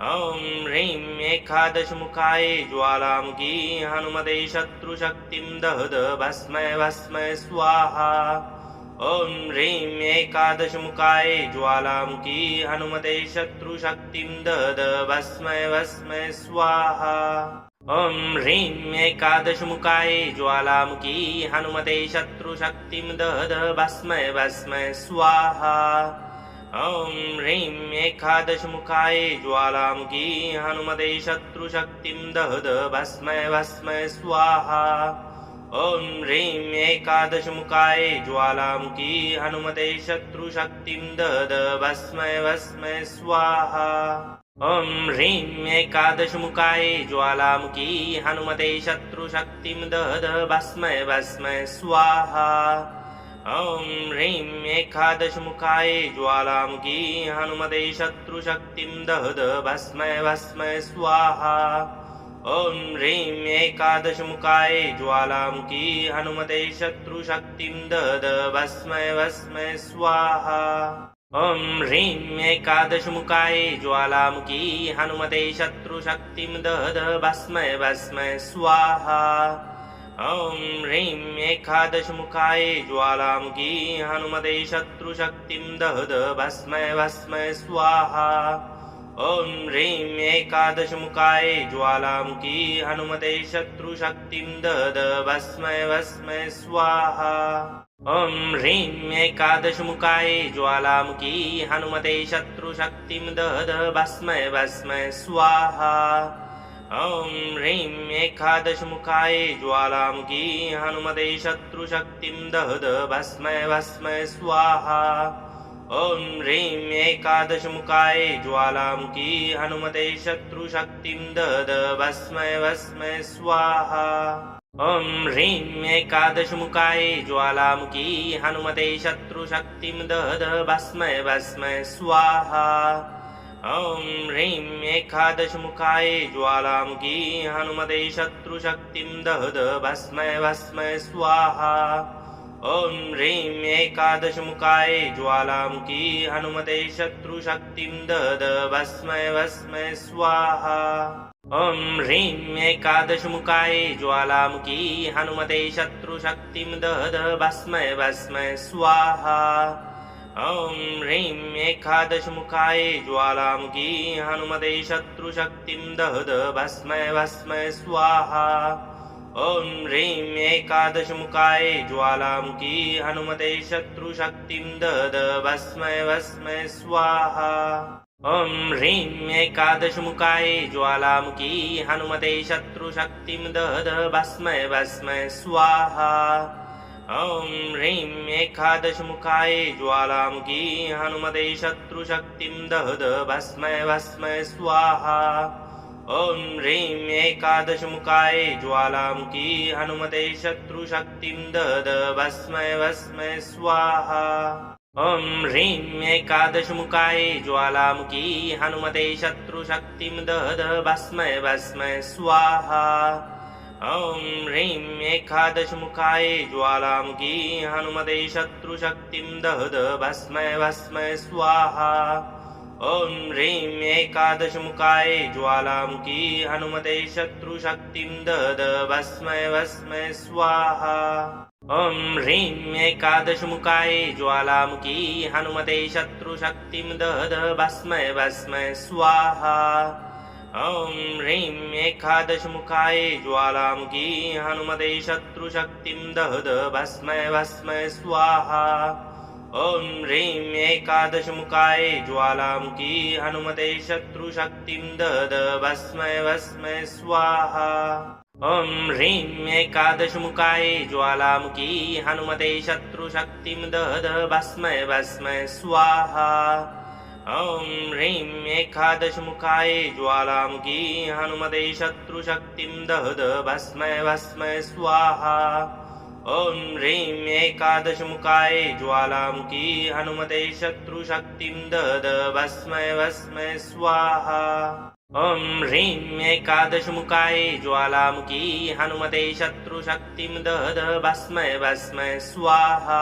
ॐ ह्रीं एकादशमुखाय ज्वालामुखी हनुमते शत्रुशक्तिं दद भस्मै भस्मै स्वाहा ॐ ह्रीं एकादशमुखाय ज्वालामुखी हनुमते शत्रुशक्तिं दद भस्मै भस्मै स्वाहा ॐ ह्रीं एकादशमुखाय ज्वालामुखी हनुमते शत्रुशक्तिं दद भस्मै भस्मै स्वाहा ॐ ह्रीं एकादशमुखाय ज्वालामुखी हनुमते शत्रुशक्तिं दद भस्मै भस्मै स्वाहा ॐ ह्रीं एकादशमुखाय ज्वालामुखी हनुमते शत्रुशक्तिं दद भस्मै भस्मै स्वाहा ॐ ह्रीं एकादशमुखाय ज्वालामुखी हनुमते शत्रुशक्तिं दद भस्मै भस्मै स्वाहा ॐ ह्रीं एकादशमुखाय ज्वालामुखी हनुमते शत्रुशक्तिं दद भस्मै भस्मै स्वाहा ॐ ह्रीं एकादशमुखाय ज्वालामुखी हनुमते शत्रुशक्तिं दद भस्मै भस्मै स्वाहा ॐ ह्रीं एकादशमुखाय ज्वालामुखी हनुमते शत्रुशक्तिं दद भस्मै भस्मै स्वाहा ॐ ह्रीं एकादशमुखाय ज्वालामुखी हनुमते शत्रुशक्तिं दद भस्मै भस्मै स्वाहा ॐ ह्रीं एकादशमुखाय ज्वालामुखी हनुमते शत्रुशक्तिं दद भस्मै भस्मै स्वाहा ॐ ह्रीं एकादशमुखाय ज्वालामुखी हनुमते शत्रुशक्तिं दद भस्मै भस्मै स्वाहा ॐ ह्रीं एकादशमुखाय ज्वालामुखी हनुमते शत्रुशक्तिं दद भस्मै भस्मै स्वाहा ॐ ह्रीं एकादशमुखाय ज्वालामुखी हनुमते शत्रुशक्तिं दद भस्मै भस्मै स्वाहा ॐ ह्रीं एकादशमुखाय ज्वालामुखी हनुमते शत्रुशक्तिं दद भस्मै भस्मै स्वाहा ॐ ह्रीं एकादशमुखाय ज्वालामुखी हनुमते शत्रुशक्तिं दद भस्मै भस्मै स्वाहा ॐ ह्रीं एकादशमुखाय ज्वालामुखी हनुमते शत्रुशक्तिं दद भस्मै भस्मै स्वाहा ॐ ह्रीं एकादशमुखाय ज्वालामुखी हनुमते शत्रुशक्तिं दद भस्मै भस्मै स्वाहा ॐ ह्रीं एकादशमुखाय ज्वालामुखी हनुमते शत्रुशक्तिं दद भस्मै भस्मै स्वाहा ॐ ह्रीं एकादशमुखाय ज्वालामुखी हनुमते शत्रुशक्तिं दद भस्मै भस्मै स्वाहा ॐ ह्रीं एकादशमुखाय ज्वालामुखी हनुमते शत्रुशक्तिं दद भस्मै भस्मै स्वाहा ॐ ह्रीं एकादशमुखाय ज्वालामुखी हनुमते शत्रुशक्तिं दद भस्मै भस्मै स्वाहा ॐ ह्रीं एकादशमुखाय ज्वालामुखी हनुमते शत्रुशक्तिं दद भस्मै भस्मै स्वाहा ॐ ह्रीं एकादशमुखाय ज्वालामुखी हनुमते शत्रुशक्तिं दद भस्मै भस्मै स्वाहा ॐ ह्रीं एकादशमुखाय ज्वालामुखी हनुमते शत्रुशक्तिं दद भस्मै भस्मै स्वाहा ॐ ह्रीं एकादशमुखाय ज्वालामुखी हनुमते शत्रुशक्तिं दद भस्मै भस्मै स्वाहा ॐ ह्रीं एकादशमुखाय ज्वालामुखी हनुमते शत्रुशक्तिं दद भस्मै भस्मै स्वाहा ॐ ह्रीं एकादशमुखाय ज्वालामुखी हनुमते शत्रुशक्तिं दद भस्मै भस्मै स्वाहा ॐ ह्रीं एकादशमुखाय ज्वालामुखी हनुमते शत्रुशक्तिं दद भस्मै भस्मै स्वाहा ॐ ह्रीं एकादशमुखाय ज्वालामुखी हनुमते शत्रुशक्तिं दद भस्मै भस्मै स्वाहा ॐ ह्रीं एकादशमुखाय ज्वालामुखी हनुमते शत्रुशक्तिं दद भस्मै भस्मै स्वाहा ॐ ह्रीं एकादशमुखाय ज्वालामुखी हनुमते शत्रुशक्तिं दद भस्मै भस्मै स्वाहा ॐ ह्रीं एकादशमुखाय ज्वालामुखी हनुमते शत्रुशक्तिं दद भस्मै भस्मै स्वाहा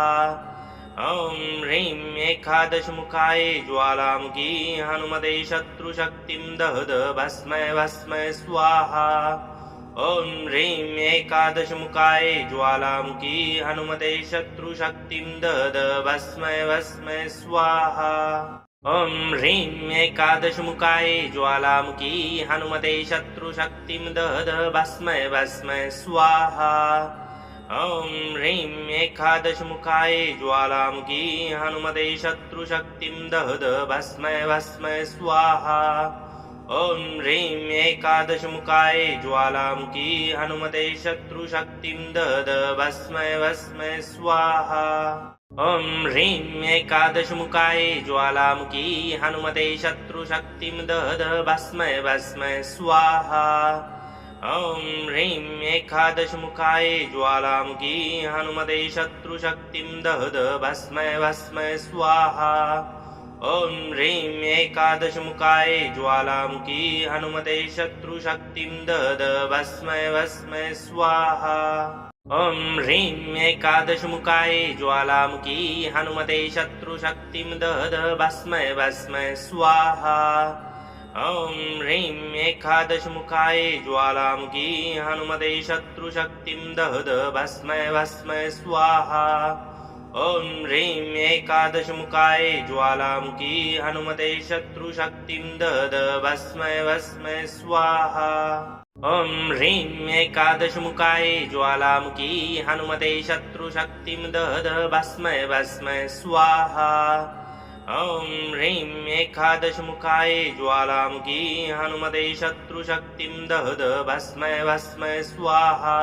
ॐ ह्रीं एकादशमुखाय ज्वालामुखी हनुमते शत्रुशक्तिं दद भस्मै भस्मै स्वाहा ॐ ह्रीं एकादशमुखाय ज्वालामुखी हनुमते शत्रुशक्तिं दद भस्मै भस्मै स्वाहा ॐ ह्रीं एकादशमुखाय ज्वालामुखी हनुमते शत्रुशक्तिं दद भस्मै भस्मै स्वाहा ॐ ह्रीं एकादशमुखाय ज्वालामुखी हनुमते शत्रुशक्तिं दद भस्मै भस्मै स्वाहा ॐ ह्रीं एकादशमुखाय ज्वालामुखी हनुमते शत्रुशक्तिं दद भस्मै भस्मै स्वाहा ॐ ह्रीं एकादशमुखाय ज्वालामुखी हनुमते शत्रुशक्तिं दद भस्मै भस्मै स्वाहा ॐ ह्रीं एकादशमुखाय ज्वालामुखी हनुमते शत्रुशक्तिं दद भस्मै भस्मै स्वाहा ॐ ह्रीं एकादशमुखाय ज्वालामुखी हनुमते शत्रुशक्तिं दद भस्मै भस्मै स्वाहा ॐ ह्रीं एकादशमुखाय ज्वालामुखी हनुमते शत्रुशक्तिं दद भस्मै भस्मै स्वाहा ॐ ह्रीं एकादशमुखाय ज्वालामुखी हनुमते शत्रुशक्तिं दद भस्मै भस्मै स्वाहा ॐ ह्रीं एकादशमुखाय ज्वालामुखी हनुमते शत्रुशक्तिं दद भस्मै भस्मै स्वाहा। ॐ ह्रीं एकादशमुखाय ज्वालामुखी हनुमते शत्रुशक्तिं दद भस्मै भस्मै स्वाहा। ॐ ह्रीं एकादशमुखाय ज्वालामुखी हनुमते शत्रुशक्तिं दद भस्मै भस्मै स्वाहा।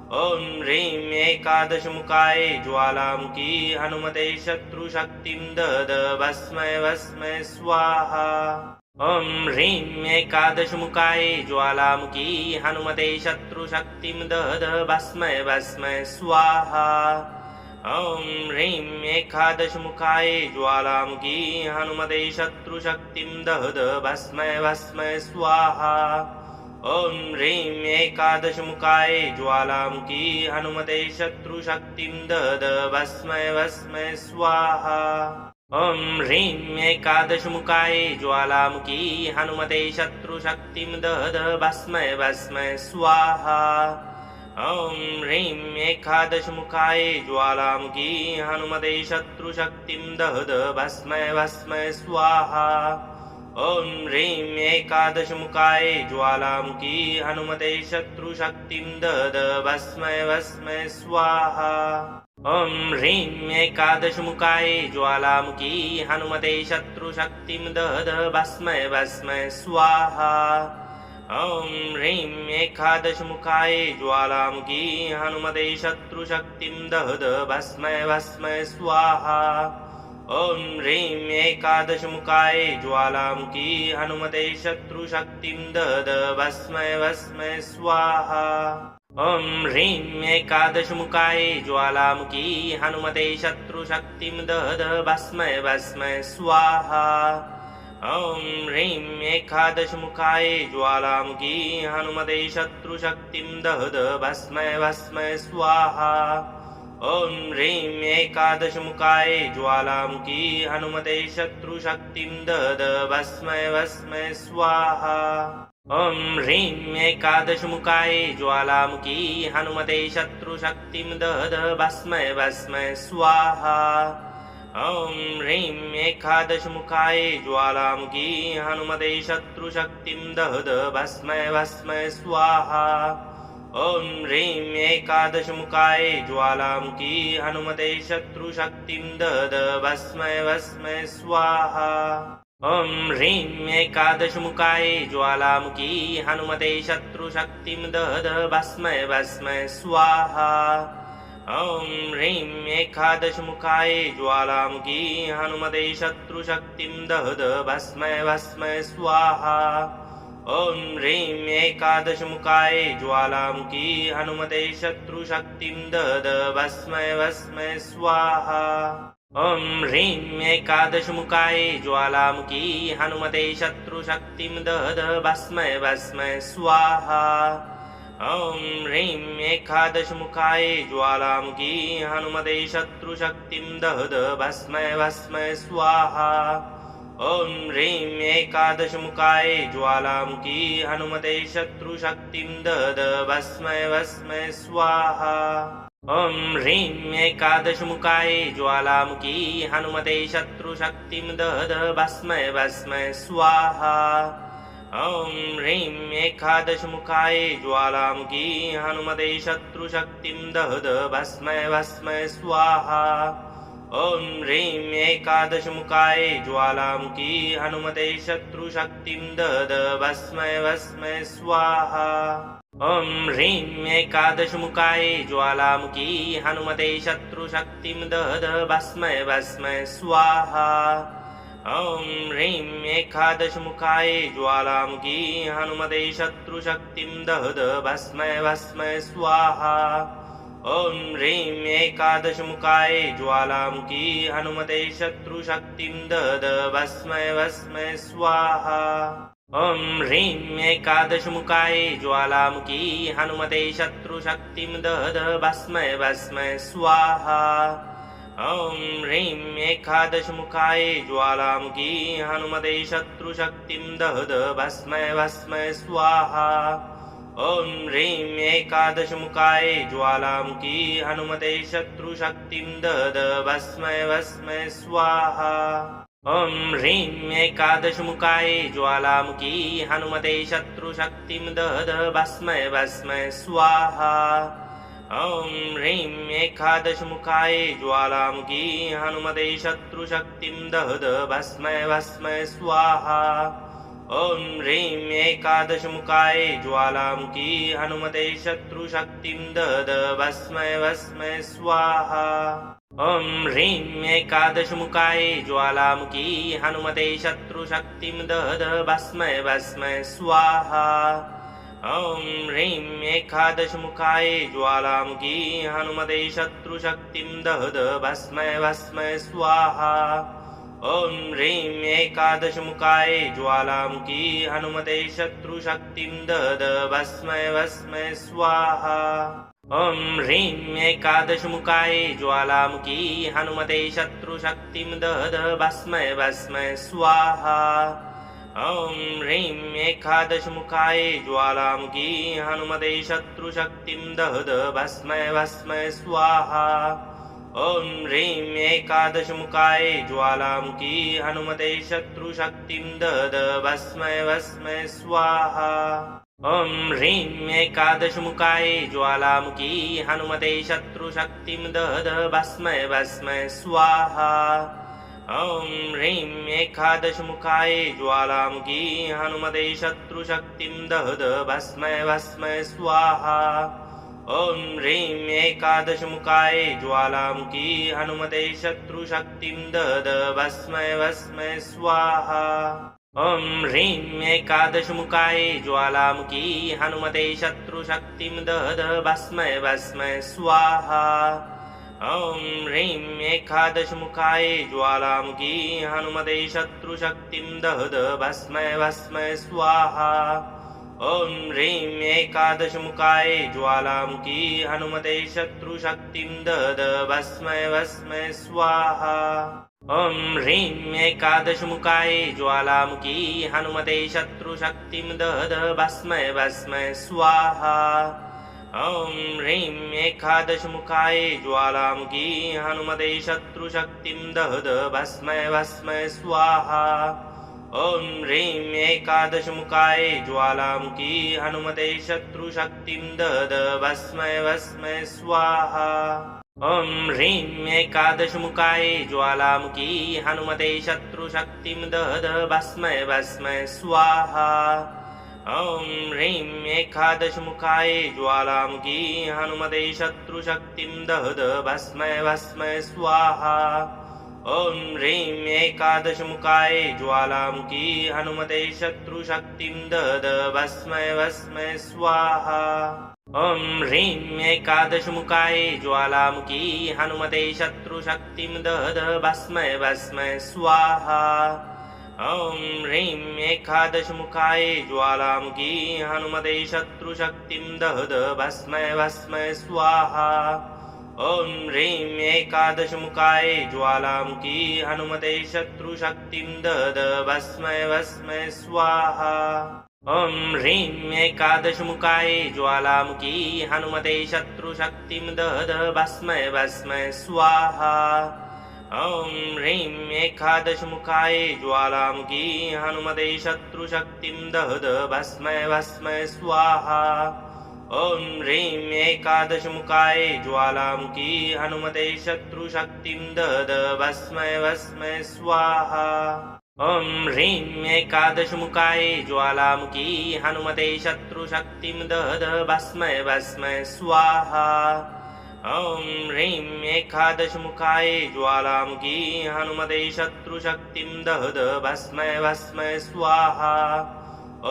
ॐ ह्रीं एकादशमुखाय ज्वालामुखी हनुमते शत्रुशक्तिं दद भस्मै भस्मै स्वाहा। ॐ ह्रीं एकादशमुखाय ज्वालामुखी हनुमते शत्रुशक्तिं दद भस्मै भस्मै स्वाहा। ॐ ह्रीं एकादशमुखाय ज्वालामुखी हनुमते शत्रुशक्तिं दद भस्मै भस्मै स्वाहा। ॐ ह्रीं एकादशमुखाय ज्वालामुखी हनुमते शत्रुशक्तिं दद भस्मै भस्मै स्वाहा। ॐ ह्रीं एकादशमुखाय ज्वालामुखी हनुमते शत्रुशक्तिं दद भस्मै भस्मै स्वाहा। ॐ ह्रीं एकादशमुखाय ज्वालामुखी हनुमते शत्रुशक्तिं दद भस्मै भस्मै स्वाहा। ॐ ह्रीं एकादशमुखाय ज्वालामुखी हनुमते शत्रुशक्तिं दद भस्मै भस्मै स्वाहा। ॐ ह्रीं एकादशमुखाय ज्वालामुखी हनुमते शत्रुशक्तिं दद भस्मै भस्मै स्वाहा। ॐ ह्रीं एकादशमुखाय ज्वालामुखी हनुमते शत्रुशक्तिं दद भस्मै भस्मै स्वाहा। ॐ ह्रीं एकादशमुखाय ज्वालामुखी हनुमते शत्रुशक्तिं दद भस्मै भस्मै स्वाहा। ॐ ह्रीं एकादशमुखाय ज्वालामुखी हनुमते शत्रुशक्तिं दद भस्मै भस्मै स्वाहा। ॐ ह्रीं एकादशमुखाय ज्वालामुखी हनुमते शत्रुशक्तिं दद भस्मै भस्मै स्वाहा। ॐ ह्रीं एकादशमुखाय ज्वालामुखी हनुमते शत्रुशक्तिं दद भस्मै भस्मै स्वाहा। ॐ ह्रीं एकादशमुखाय ज्वालामुखी हनुमते शत्रुशक्तिं दद भस्मै भस्मै स्वाहा। ॐ ह्रीं एकादशमुखाय ज्वालामुखी हनुमते शत्रुशक्तिं दद भस्मै भस्मै स्वाहा। ॐ ह्रीं एकादशमुखाय ज्वालामुखी हनुमते शत्रुशक्तिं दद भस्मै भस्मै स्वाहा। ॐ ह्रीं एकादशमुखाय ज्वालामुखी हनुमते शत्रुशक्तिं दद भस्मै भस्मै स्वाहा। ॐ ह्रीं एकादशमुखाय ज्वालामुखी हनुमते शत्रुशक्तिं दद भस्मै भस्मै स्वाहा। ॐ ह्रीं एकादशमुखाय ज्वालामुखी हनुमते शत्रुशक्तिं दद भस्मै भस्मै स्वाहा। ॐ ह्रीं एकादशमुखाय ज्वालामुखी हनुमते शत्रुशक्तिं दद भस्मै भस्मै स्वाहा। ॐ ह्रीं एकादशमुखाय ज्वालामुखी हनुमते शत्रुशक्तिं दद भस्मै भस्मै स्वाहा। ॐ ह्रीं एकादशमुखाय ज्वालामुखी हनुमते शत्रुशक्तिं दद भस्मै भस्मै स्वाहा। ॐ ह्रीं एकादशमुखाय ज्वालामुखी हनुमते शत्रुशक्तिं दद भस्मै भस्मै स्वाहा। ॐ ह्रीं एकादशमुखाय ज्वालामुखी हनुमते शत्रुशक्तिं दद भस्मै भस्मै स्वाहा। ॐ ह्रीं एकादशमुखाय ज्वालामुखी हनुमते शत्रुशक्तिं दद भस्मै भस्मै स्वाहा। ॐ ह्रीं एकादशमुखाय ज्वालामुखी हनुमते शत्रुशक्तिं दद भस्मै भस्मै स्वाहा। ॐ ह्रीं एकादशमुखाय ज्वालामुखी हनुमते शत्रुशक्तिं दद भस्मै भस्मै स्वाहा। ॐ ह्रीं एकादशमुखाय ज्वालामुखी हनुमते शत्रुशक्तिं दद भस्मै भस्मै स्वाहा। ॐ ह्रीं एकादशमुखाय ज्वालामुखी हनुमते शत्रुशक्तिं दद भस्मै भस्मै स्वाहा। ॐ ह्रीं एकादशमुखाय ज्वालामुखी हनुमते शत्रुशक्तिं दद भस्मै भस्मै स्वाहा। ॐ ह्रीं एकादशमुखाय ज्वालामुखी हनुमते शत्रुशक्तिं दद भस्मै भस्मै स्वाहा ॐ ह्रीं एकादशमुखाय ज्वालामुखी हनुमते शत्रुशक्तिं दद भस्मै भस्मै स्वाहा ॐ ह्रीं एकादशमुखाय ज्वालामुखी हनुमते शत्रुशक्तिं दद भस्मै भस्मै स्वाहा ॐ ह्रीं एकादशमुखाय ज्वालामुखी हनुमते शत्रुशक्तिं दद भस्मै भस्मै स्वाहा ॐ ह्रीं एकादशमुखाय ज्वालामुखी हनुमते शत्रुशक्तिं दद भस्मै भस्मै स्वाहा ॐ ह्रीं एकादशमुखाय ज्वालामुखी हनुमते शत्रुशक्तिं दद भस्मै भस्मै स्वाहा ॐ ह्रीं एकादशमुखाय ज्वालामुखी हनुमते शत्रुशक्तिं दद भस्मै भस्मै स्वाहा ॐ ह्रीं एकादशमुखाय ज्वालामुखी हनुमते शत्रुशक्तिं दद भस्मै भस्मै स्वाहा ॐ ह्रीं एकादशमुखाय ज्वालामुखी हनुमते शत्रुशक्तिं दद भस्मै भस्मै स्वाहा ॐ ह्रीं एकादशमुखाय ज्वालामुखी हनुमते शत्रुशक्तिं दद भस्मै भस्मै स्वाहा ॐ ह्रीं एकादशमुखाय ज्वालामुखी हनुमते शत्रुशक्तिं दद भस्मै भस्मै स्वाहा ॐ ह्रीं एकादशमुखाय ज्वालामुखी हनुमते शत्रुशक्तिं दद भस्मै भस्मै स्वाहा ॐ ह्रीं एकादशमुखाय ज्वालामुखी हनुमते शत्रुशक्तिं दद भस्मै भस्मै स्वाहा ॐ ह्रीं एकादशमुखाय ज्वालामुखी हनुमते शत्रुशक्तिं दद भस्मै भस्मै स्वाहा ॐ ह्रीं एकादशमुखाय ज्वालामुखी हनुमते शत्रुशक्तिं दद भस्मै भस्मै स्वाहा ॐ ह्रीं एकादशमुखाय ज्वालामुखी हनुमते शत्रुशक्तिं दद भस्मै भस्मै स्वाहा ॐ ह्रीं एकादशमुखाय ज्वालामुखी हनुमते शत्रुशक्तिं दद भस्मै भस्मै स्वाहा ॐ ह्रीं एकादशमुखाय ज्वालामुखी हनुमते शत्रुशक्तिं दद भस्मै भस्मै स्वाहा ॐ ह्रीं एकादशमुखाय ज्वालामुखी हनुमते शत्रुशक्तिं दद भस्मै भस्मै स्वाहा ॐ ह्रीं एकादशमुखाय ज्वालामुखी हनुमते शत्रुशक्तिं दद भस्मै भस्मै स्वाहा ॐ ह्रीं एकादशमुखाय ज्वालामुखी हनुमते शत्रुशक्तिं दद भस्मै भस्मै स्वाहा ॐ ह्रीं एकादशमुखाय ज्वालामुखी हनुमते शत्रुशक्तिं दद भस्मै भस्मै स्वाहा ॐ ह्रीं एकादशमुखाय ज्वालामुखी हनुमते शत्रुशक्तिं दद भस्मै भस्मै स्वाहा ॐ ह्रीं एकादशमुखाय ज्वालामुखी हनुमते शत्रुशक्तिं दद भस्मै भस्मै स्वाहा ॐ ह्रीं एकादशमुखाय ज्वालामुखी हनुमते शत्रुशक्तिं दद भस्मै भस्मै स्वाहा ॐ ह्रीं एकादशमुखाय ज्वालामुखी हनुमते शत्रुशक्तिं दद भस्मै भस्मै स्वाहा ॐ ह्रीं एकादशमुखाय ज्वालामुखी हनुमते शत्रुशक्तिं दद भस्मै भस्मै स्वाहा ॐ ह्रीं एकादशमुखाय ज्वालामुखी हनुमते शत्रुशक्तिं दद भस्मै भस्मै स्वाहा ॐ ह्रीं एकादशमुखाय ज्वालामुखी हनुमते शत्रुशक्तिं दद भस्मै भस्मै स्वाहा ॐ ह्रीं एकादशमुखाय ज्वालामुखी हनुमते शत्रुशक्तिं दद भस्मै भस्मै स्वाहा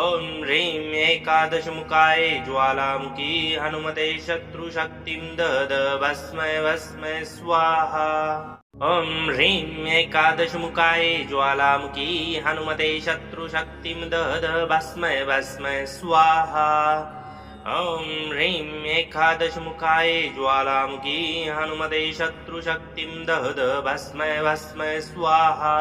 ॐ ह्रीं एकादशमुखाय ज्वालामुखी हनुमते शत्रुशक्तिं दद भस्मै भस्मै स्वाहा ॐ ह्रीं एकादशमुखाय ज्वालामुखी हनुमते शत्रुशक्तिं दद भस्मै भस्मै स्वाहा ॐ ह्रीं एकादशमुखाय ज्वालामुखी हनुमते शत्रुशक्तिं दद भस्मै भस्मै स्वाहा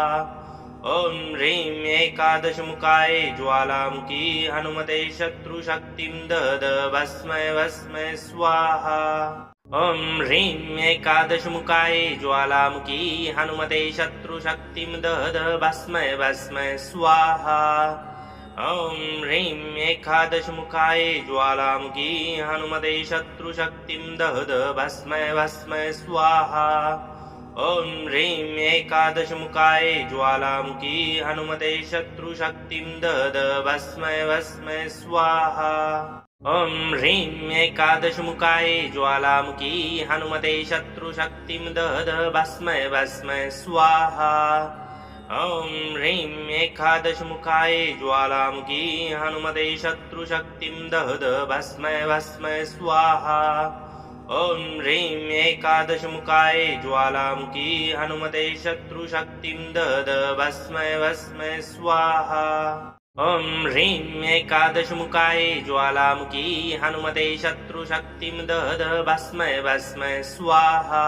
ॐ ह्रीं एकादशमुखाय ज्वालामुखी हनुमते शत्रुशक्तिं दद भस्मै भस्मै स्वाहा ॐ ह्रीं एकादशमुखाय ज्वालामुखी हनुमते शत्रुशक्तिं दद भस्मै भस्मै स्वाहा ॐ ह्रीं एकादशमुखाय ज्वालामुखी हनुमते शत्रुशक्तिं दद भस्मै भस्मै स्वाहा ॐ ह्रीं एकादशमुखाय ज्वालामुखी हनुमते शत्रुशक्तिं दद भस्मै भस्मै स्वाहा ॐ ह्रीं एकादशमुखाय ज्वालामुखी हनुमते शत्रुशक्तिं दद भस्मै भस्मै स्वाहा ॐ ह्रीं एकादशमुखाय ज्वालामुखी हनुमते शत्रुशक्तिं दद भस्मै भस्मै स्वाहा ॐ ह्रीं एकादशमुखाय ज्वालामुखी हनुमते शत्रुशक्तिं दद भस्मै भस्मै स्वाहा ॐ ह्रीं एकादशमुखाय ज्वालामुखी हनुमते शत्रुशक्तिं दद भस्मै भस्मै स्वाहा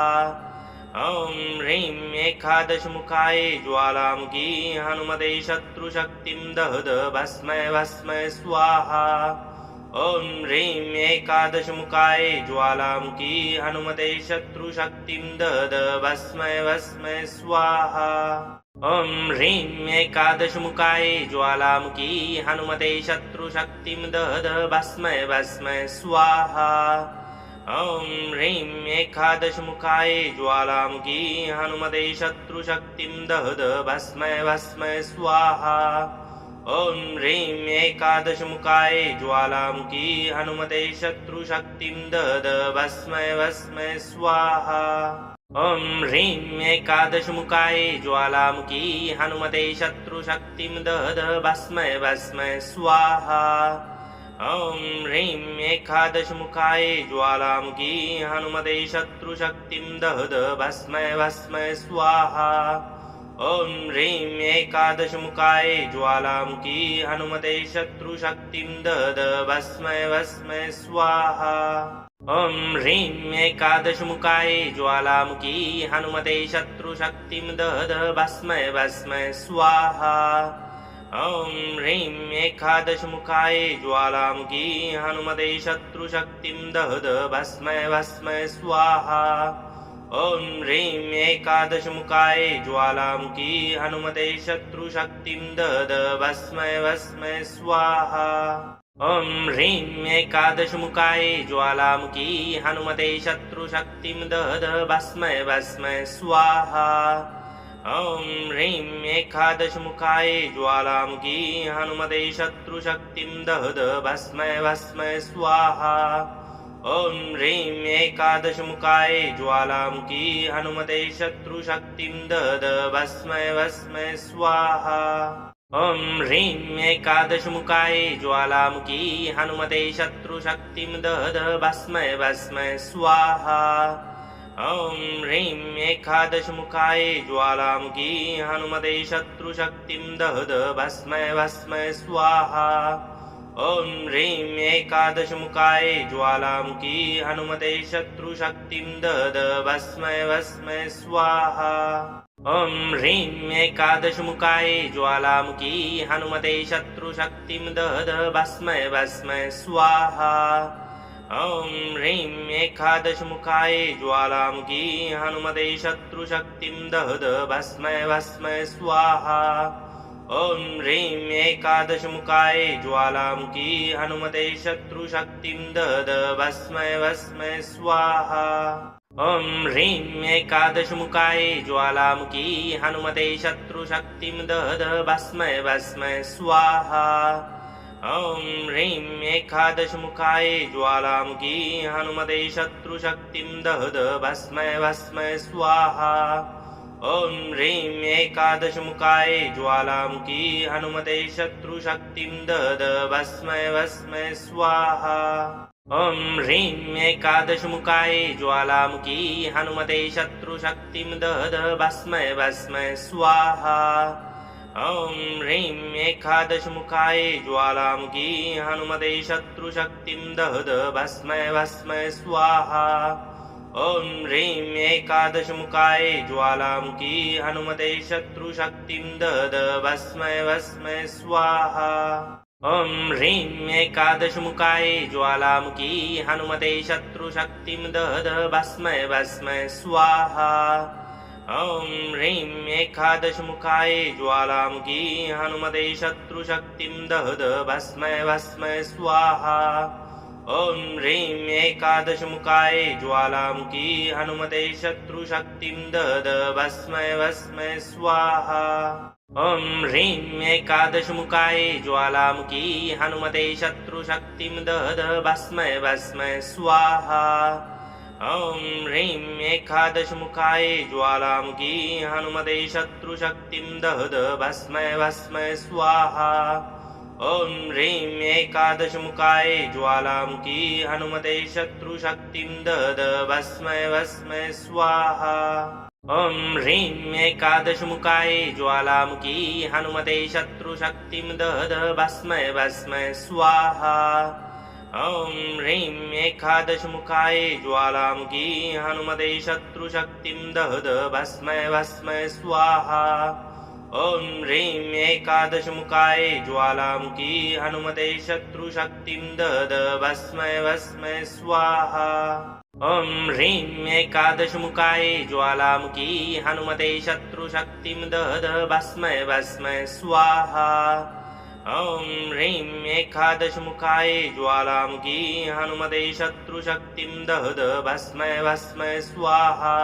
ॐ ह्रीं एकादशमुखाय ज्वालामुखी हनुमते शत्रुशक्तिं दद भस्मै भस्मै स्वाहा ॐ ह्रीं एकादशमुखाय ज्वालामुखी हनुमते शत्रुशक्तिं दद भस्मै भस्मै स्वाहा ॐ ह्रीं एकादशमुखाय ज्वालामुखी हनुमते शत्रुशक्तिं दद भस्मै भस्मै स्वाहा ॐ ह्रीं एकादशमुखाय ज्वालामुखी हनुमते शत्रुशक्तिं दद भस्मै भस्मै स्वाहा ॐ ह्रीं एकादशमुखाय ज्वालामुखी हनुमते शत्रुशक्तिं दद भस्मै भस्मै स्वाहा ॐ ह्रीं एकादशमुखाय ज्वालामुखी हनुमते शत्रुशक्तिं दद भस्मै भस्मै स्वाहा ॐ ह्रीं एकादशमुखाय ज्वालामुखी हनुमते शत्रुशक्तिं दद भस्मै भस्मै स्वाहा ॐ ह्रीं एकादशमुखाय ज्वालामुखी हनुमते शत्रुशक्तिं दद भस्मै भस्मै स्वाहा ॐ ह्रीं एकादशमुखाय ज्वालामुखी हनुमते शत्रुशक्तिं दद भस्मै भस्मै स्वाहा ॐ ह्रीं एकादशमुखाय ज्वालामुखी हनुमते शत्रुशक्तिं दद भस्मै भस्मै स्वाहा ॐ ह्रीं एकादशमुखाय ज्वालामुखी हनुमते शत्रुशक्तिं दद भस्मै भस्मै स्वाहा ॐ ह्रीं एकादशमुखाय ज्वालामुखी हनुमते शत्रुशक्तिं दद भस्मै भस्मै स्वाहा ॐ ह्रीं एकादशमुखाय ज्वालामुखी हनुमते शत्रुशक्तिं दद भस्मै भस्मै स्वाहा ॐ ह्रीं एकादशमुखाय ज्वालामुखी हनुमते शत्रुशक्तिं दद भस्मै भस्मै स्वाहा ॐ ह्रीं एकादशमुखाय ज्वालामुखी हनुमते शत्रुशक्तिं दद भस्मै भस्मै स्वाहा ॐ ह्रीं एकादशमुखाय ज्वालामुखी हनुमते शत्रुशक्तिं दद भस्मै भस्मै स्वाहा ॐ ह्रीं एकादशमुखाय ज्वालामुखी हनुमते शत्रुशक्तिं दद भस्मै भस्मै स्वाहा ॐ ह्रीं एकादशमुखाय ज्वालामुखी हनुमते शत्रुशक्तिं दद भस्मै भस्मै स्वाहा ॐ ह्रीं एकादशमुखाय ज्वालामुखी हनुमते शत्रुशक्तिं दद भस्मै भस्मै स्वाहा ॐ ह्रीं एकादशमुखाय ज्वालामुखी हनुमते शत्रुशक्तिं दद भस्मै भस्मै स्वाहा ॐ ह्रीं एकादशमुखाय ज्वालामुखी हनुमते शत्रुशक्तिं दद भस्मै भस्मै स्वाहा ॐ ह्रीं एकादशमुखाय ज्वालामुखी हनुमते शत्रुशक्तिं दद भस्मै भस्मै स्वाहा ॐ ह्रीं एकादशमुखाय ज्वालामुखी हनुमते शत्रुशक्तिं दद भस्मै भस्मै स्वाहा ॐ ह्रीं एकादशमुखाय ज्वालामुखी हनुमते शत्रुशक्तिं दद भस्मै भस्मै स्वाहा ॐ ह्रीं एकादशमुखाय ज्वालामुखी हनुमते शत्रुशक्तिं दद भस्मै भस्मै स्वाहा ॐ ह्रीं एकादशमुखाय ज्वालामुखी हनुमते शत्रुशक्तिं दद भस्मै भस्मै स्वाहा ॐ ह्रीं एकादशमुखाय ज्वालामुखी हनुमते शत्रुशक्तिं दद भस्मै भस्मै स्वाहा ॐ ह्रीं एकादशमुखाय ज्वालामुखी हनुमते शत्रुशक्तिं दद भस्मै भस्मै स्वाहा ॐ ह्रीं एकादशमुखाय ज्वालामुखी हनुमते शत्रुशक्तिं दद भस्मै भस्मै स्वाहा ॐ ह्रीं एकादशमुखाय ज्वालामुखी हनुमते शत्रुशक्तिं दद भस्मै भस्मै स्वाहा ॐ ह्रीं एकादशमुखाय ज्वालामुखी हनुमते शत्रुशक्तिं दद भस्मै भस्मै स्वाहा ॐ ह्रीं एकादशमुखाय ज्वालामुखी हनुमते शत्रुशक्तिं दद भस्मै भस्मै स्वाहा ॐ ह्रीं एकादशमुखाय ज्वालामुखी हनुमते शत्रुशक्तिं दद भस्मै भस्मै स्वाहा ॐ ह्रीं एकादशमुखाय ज्वालामुखी हनुमते शत्रुशक्तिं दद भस्मै भस्मै स्वाहा ॐ ह्रीं एकादशमुखाय ज्वालामुखी हनुमते शत्रुशक्तिं दद भस्मै भस्मै स्वाहा ॐ ह्रीं एकादशमुखाय ज्वालामुखी हनुमते शत्रुशक्तिं दद भस्मै भस्मै स्वाहा ॐ ह्रीं एकादशमुखाय ज्वालामुखी हनुमते शत्रुशक्तिं दद भस्मै भस्मै स्वाहा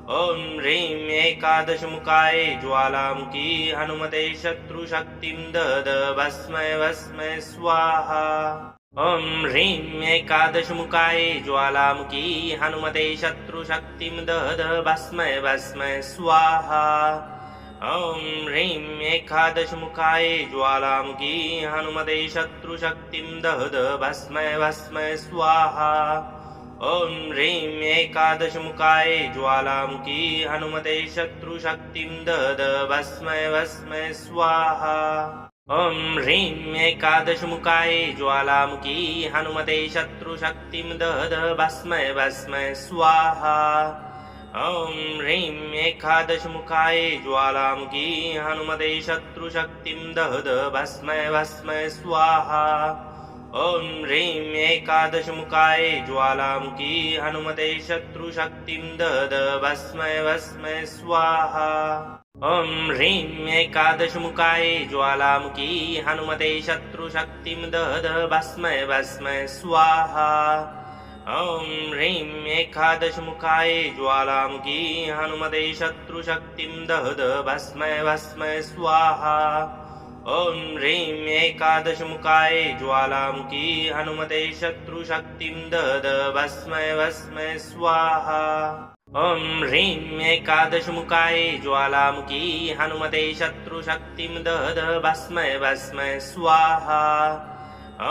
ॐ ह्रीं एकादशमुखाय ज्वालामुखी हनुमते शत्रुशक्तिं दद भस्मै भस्मै स्वाहा ॐ ह्रीं एकादशमुखाय ज्वालामुखी हनुमते शत्रुशक्तिं दद भस्मै भस्मै स्वाहा ॐ ह्रीं एकादशमुखाय ज्वालामुखी हनुमते शत्रुशक्तिं दद भस्मै भस्मै स्वाहा ॐ ह्रीं एकादशमुखाय ज्वालामुखी हनुमते शत्रुशक्तिं दद भस्मै भस्मै स्वाहा ॐ ह्रीं एकादशमुखाय ज्वालामुखी हनुमते शत्रुशक्तिं दद भस्मै भस्मै स्वाहा ॐ ह्रीं एकादशमुखाय ज्वालामुखी हनुमते शत्रुशक्तिं दद भस्मै भस्मै स्वाहा ॐ ह्रीं एकादशमुखाय ज्वालामुखी हनुमते शत्रुशक्तिं दद भस्मै भस्मै स्वाहा ॐ ह्रीं एकादशमुखाय ज्वालामुखी हनुमते शत्रुशक्तिं दद भस्मै भस्मै स्वाहा ॐ ह्रीं एकादशमुखाय ज्वालामुखी हनुमते शत्रुशक्तिं दद भस्मै भस्मै स्वाहा ॐ ह्रीं एकादशमुखाय ज्वालामुखी हनुमते शत्रुशक्तिं दद भस्मै भस्मै स्वाहा ॐ ह्रीं एकादशमुखाय ज्वालामुखी हनुमते शत्रुशक्तिं दद भस्मै भस्मै स्वाहा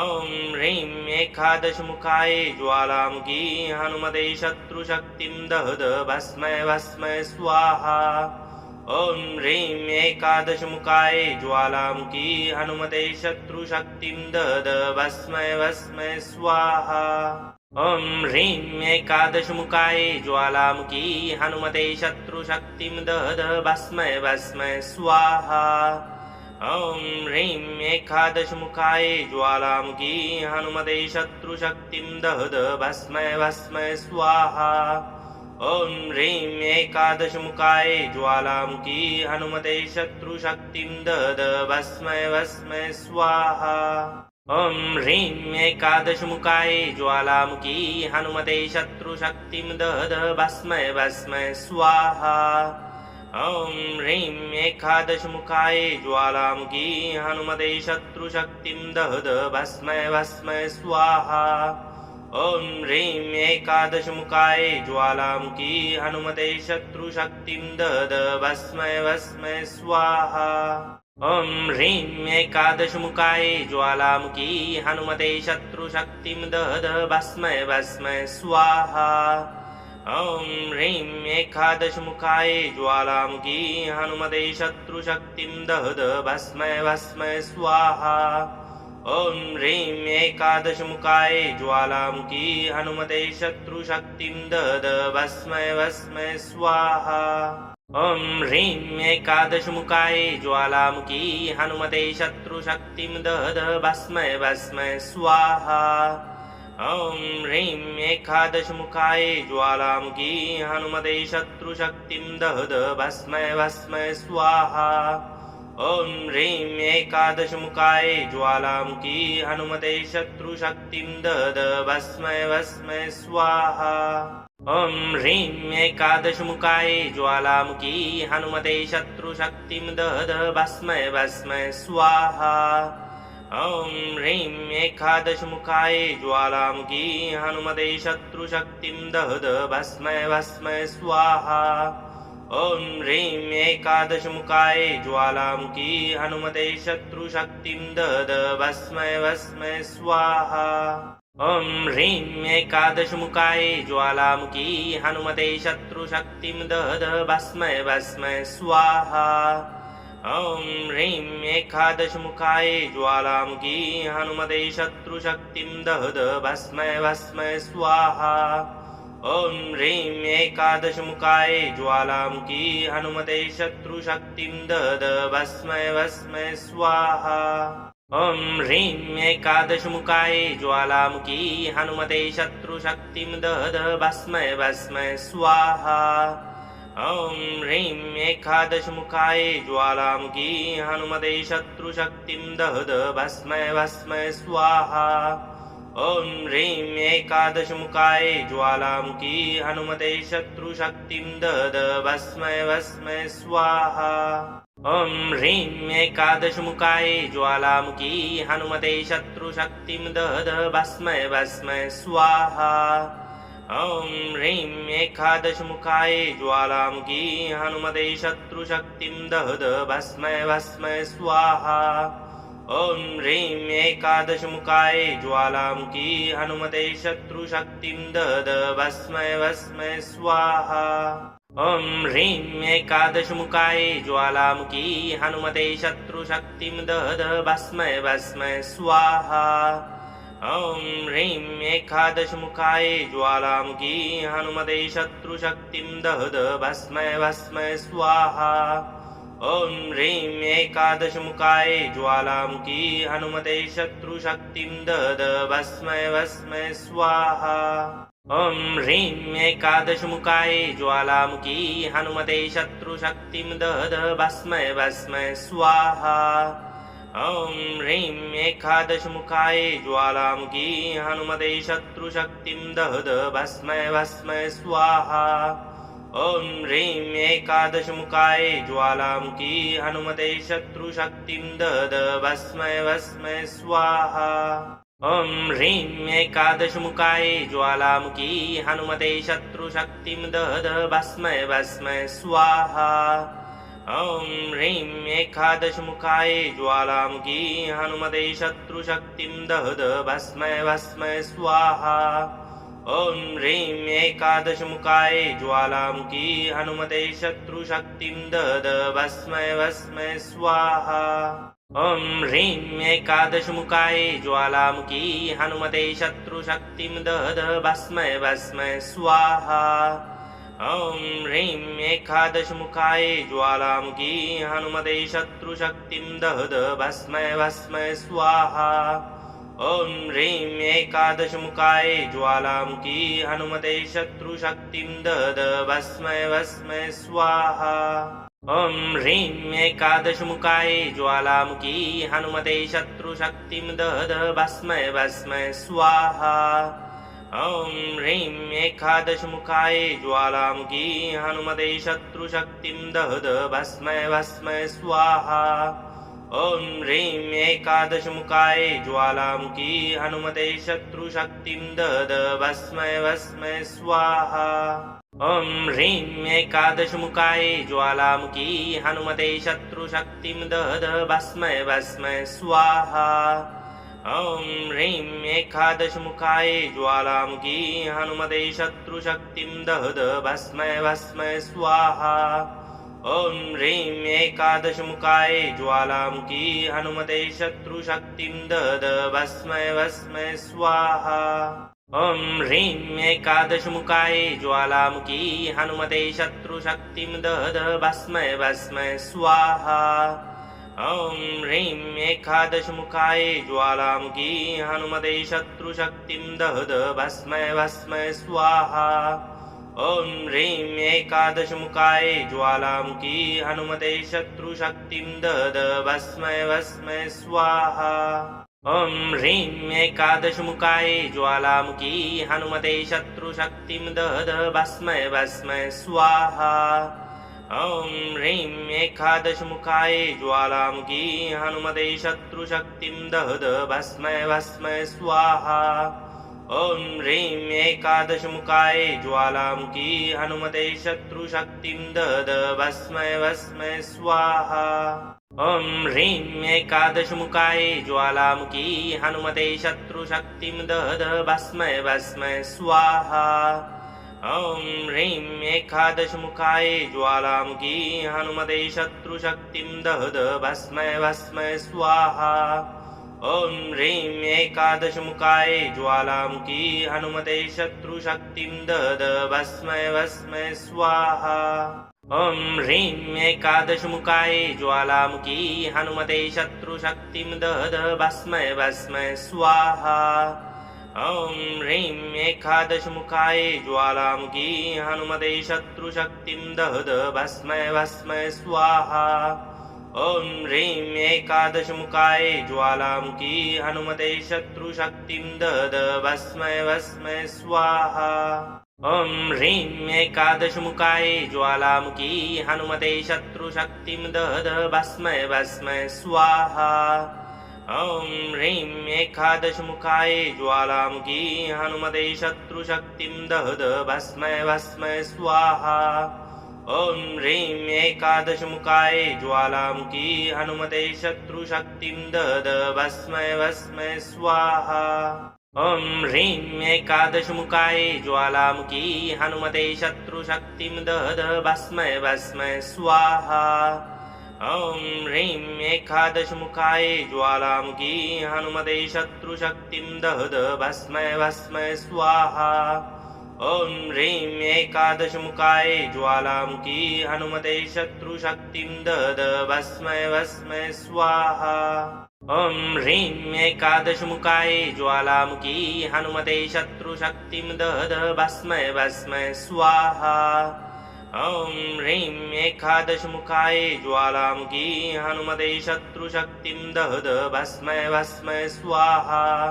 ॐ ह्रीं एकादशमुखाय ज्वालामुखी हनुमते शत्रुशक्तिं दद भस्मै भस्मै स्वाहा ॐ ह्रीं एकादशमुखाय ज्वालामुखी हनुमते शत्रुशक्तिं दद भस्मै भस्मै स्वाहा ॐ ह्रीं एकादशमुखाय ज्वालामुखी हनुमते शत्रुशक्तिं दद भस्मै भस्मै स्वाहा ॐ ह्रीं एकादशमुखाय ज्वालामुखी हनुमते शत्रुशक्तिं दद भस्मै भस्मै स्वाहा ॐ ह्रीं एकादशमुखाय ज्वालामुखी हनुमते शत्रुशक्तिं दद भस्मै भस्मै स्वाहा ॐ ह्रीं एकादशमुखाय ज्वालामुखी हनुमते शत्रुशक्तिं दद भस्मै भस्मै स्वाहा ॐ ह्रीं एकादशमुखाय ज्वालामुखी हनुमते शत्रुशक्तिं दद भस्मै भस्मै स्वाहा ॐ ह्रीं एकादशमुखाय ज्वालामुखी हनुमते शत्रुशक्तिं दद भस्मै भस्मै स्वाहा ॐ ह्रीं एकादशमुखाय ज्वालामुखी हनुमते शत्रुशक्तिं दद भस्मै भस्मै स्वाहा ॐ ह्रीं एकादशमुखाय ज्वालामुखी हनुमते शत्रुशक्तिं दद भस्मै भस्मै स्वाहा ॐ ह्रीं एकादशमुखाय ज्वालामुखी हनुमते शत्रुशक्तिं दद भस्मै भस्मै स्वाहा ॐ ह्रीं एकादशमुखाय ज्वालामुखी हनुमते शत्रुशक्तिं दद भस्मै भस्मै स्वाहा ॐ ह्रीं एकादशमुखाय ज्वालामुखी हनुमते शत्रुशक्तिं दद भस्मै भस्मै स्वाहा ॐ ह्रीं एकादशमुखाय ज्वालामुखी हनुमते शत्रुशक्तिं दद भस्मै भस्मै स्वाहा ॐ ह्रीं एकादशमुखाय ज्वालामुखी हनुमते शत्रुशक्तिं दद भस्मै भस्मै स्वाहा ॐ ह्रीं एकादशमुखाय ज्वालामुखी हनुमते शत्रुशक्तिं दद भस्मै भस्मै स्वाहा ॐ ह्रीं एकादशमुखाय ज्वालामुखी हनुमते शत्रुशक्तिं दद भस्मै भस्मै स्वाहा ॐ ह्रीं एकादशमुखाय ज्वालामुखी हनुमते शत्रुशक्तिं दद भस्मै भस्मै स्वाहा ॐ ह्रीं एकादशमुखाय ज्वालामुखी हनुमते शत्रुशक्तिं दद भस्मै भस्मै स्वाहा ॐ ह्रीं एकादशमुखाय ज्वालामुखी हनुमते शत्रुशक्तिं दद भस्मै भस्मै स्वाहा ॐ ह्रीं एकादशमुखाय ज्वालामुखी हनुमते शत्रुशक्तिं दद भस्मै भस्मै स्वाहा ॐ ह्रीं एकादशमुखाय ज्वालामुखी हनुमते शत्रुशक्तिं दद भस्मै भस्मै स्वाहा ॐ ह्रीं एकादशमुखाय ज्वालामुखी हनुमते शत्रुशक्तिं दद भस्मै भस्मै स्वाहा ॐ ह्रीं एकादशमुखाय ज्वालामुखी हनुमते शत्रुशक्तिं दद भस्मै भस्मै स्वाहा ॐ ह्रीं एकादशमुखाय ज्वालामुखी हनुमते शत्रुशक्तिं दद भस्मै भस्मै स्वाहा ॐ ह्रीं एकादशमुखाय ज्वालामुखी हनुमते शत्रुशक्तिं दद भस्मै भस्मै स्वाहा ॐ ह्रीं एकादशमुखाय ज्वालामुखी हनुमते शत्रुशक्तिं दद भस्मै भस्मै स्वाहा ॐ ह्रीं एकादशमुखाय ज्वालामुखी हनुमते शत्रुशक्तिं दद भस्मै भस्मै स्वाहा ॐ ह्रीं एकादशमुखाय ज्वालामुखी हनुमते शत्रुशक्तिं दद भस्मै भस्मै स्वाहा ॐ ह्रीं एकादशमुखाय ज्वालामुखी हनुमते शत्रुशक्तिं दद भस्मै भस्मै स्वाहा ॐ ह्रीं एकादशमुखाय ज्वालामुखी हनुमते शत्रुशक्तिं दद भस्मै भस्मै स्वाहा ॐ ह्रीं एकादशमुखाय ज्वालामुखी हनुमते शत्रुशक्तिं दद भस्मै भस्मै स्वाहा ॐ ह्रीं एकादशमुखाय ज्वालामुखी हनुमते शत्रुशक्तिं दद भस्मै भस्मै स्वाहा ॐ ह्रीं एकादशमुखाय ज्वालामुखी हनुमते शत्रुशक्तिं दद भस्मै भस्मै स्वाहा ॐ ह्रीं एकादशमुखाय ज्वालामुखी हनुमते शत्रुशक्तिं दद भस्मै भस्मै स्वाहा ॐ ह्रीं एकादशमुखाय ज्वालामुखी हनुमते शत्रुशक्तिं दद भस्मै भस्मै स्वाहा ॐ ह्रीं एकादशमुखाय ज्वालामुखी हनुमते शत्रुशक्तिं दद भस्मै भस्मै स्वाहा ॐ ह्रीं एकादशमुखाय ज्वालामुखी हनुमते शत्रुशक्तिं दद भस्मै भस्मै स्वाहा ॐ ह्रीं एकादशमुखाय ज्वालामुखी हनुमते शत्रुशक्तिं दद भस्मै भस्मै स्वाहा ॐ ह्रीं एकादशमुखाय ज्वालामुखी हनुमते शत्रुशक्तिं दद भस्मै भस्मै स्वाहा ॐ ह्रीं एकादशमुखाय ज्वालामुखी हनुमते शत्रुशक्तिं दद भस्मै भस्मै स्वाहा ॐ ह्रीं एकादशमुखाय ज्वालामुखी हनुमते शत्रुशक्तिं दद भस्मै भस्मै स्वाहा ॐ ह्रीं एकादशमुखाय ज्वालामुखी हनुमते शत्रुशक्तिं दद भस्मै भस्मै स्वाहा ॐ ह्रीं एकादशमुखाय ज्वालामुखी हनुमते शत्रुशक्तिं दद भस्मै भस्मै स्वाहा ॐ ह्रीं एकादशमुखाय ज्वालामुखी हनुमते शत्रुशक्तिं दद भस्मै भस्मै स्वाहा ॐ ह्रीं एकादशमुखाय ज्वालामुखी हनुमते शत्रुशक्तिं दद भस्मै भस्मै स्वाहा ॐ ह्रीं एकादशमुखाय ज्वालामुखी हनुमते शत्रुशक्तिं दद भस्मै भस्मै स्वाहा ॐ ह्रीं एकादशमुखाय ज्वालामुखी हनुमते शत्रुशक्तिं दद भस्मै भस्मै स्वाहा ॐ ह्रीं एकादशमुखाय ज्वालामुखी हनुमते शत्रुशक्तिं दद भस्मै भस्मै स्वाहा ॐ ह्रीं एकादशमुखाय ज्वालामुखी हनुमते शत्रुशक्तिं दद भस्मै भस्मै स्वाहा ॐ ह्रीं एकादशमुखाय ज्वालामुखी हनुमते शत्रुशक्तिं दद भस्मै भस्मै स्वाहा ॐ ह्रीं एकादशमुखाय ज्वालामुखी हनुमते शत्रुशक्तिं दद भस्मै भस्मै स्वाहा ॐ ह्रीं एकादशमुखाय ज्वालामुखी हनुमते शत्रुशक्तिं दद भस्मै भस्मै स्वाहा ॐ ह्रीं एकादशमुखाय ज्वालामुखी हनुमते शत्रुशक्तिं दद भस्मै भस्मै स्वाहा ॐ ह्रीं एकादशमुखाय ज्वालामुखी हनुमते शत्रुशक्तिं दद भस्मै भस्मै स्वाहा ॐ ह्रीं एकादशमुखाय ज्वालामुखी हनुमते शत्रुशक्तिं दद भस्मै भस्मै स्वाहा ॐ ह्रीं एकादशमुखाय ज्वालामुखी हनुमते शत्रुशक्तिं दद भस्मै भस्मै स्वाहा ॐ ह्रीं एकादशमुखाय ज्वालामुखी हनुमते शत्रुशक्तिं दद भस्मै भस्मै स्वाहा ॐ ह्रीं एकादशमुखाय ज्वालामुखी हनुमते शत्रुशक्तिं दद भस्मै भस्मै स्वाहा ॐ ह्रीं एकादशमुखाय ज्वालामुखी हनुमते शत्रुशक्तिं दद भस्मै भस्मै स्वाहा ॐ ह्रीं एकादशमुखाय ज्वालामुखी हनुमते शत्रुशक्तिं दद भस्मै भस्मै स्वाहा ॐ ह्रीं एकादशमुखाय ज्वालामुखी हनुमते शत्रुशक्तिं दद भस्मै भस्मै स्वाहा ॐ ह्रीं एकादशमुखाय ज्वालामुखी हनुमते शत्रुशक्तिं दद भस्मै भस्मै स्वाहा ॐ ह्रीं एकादशमुखाय ज्वालामुखी हनुमते शत्रुशक्तिं दद भस्मै भस्मै स्वाहा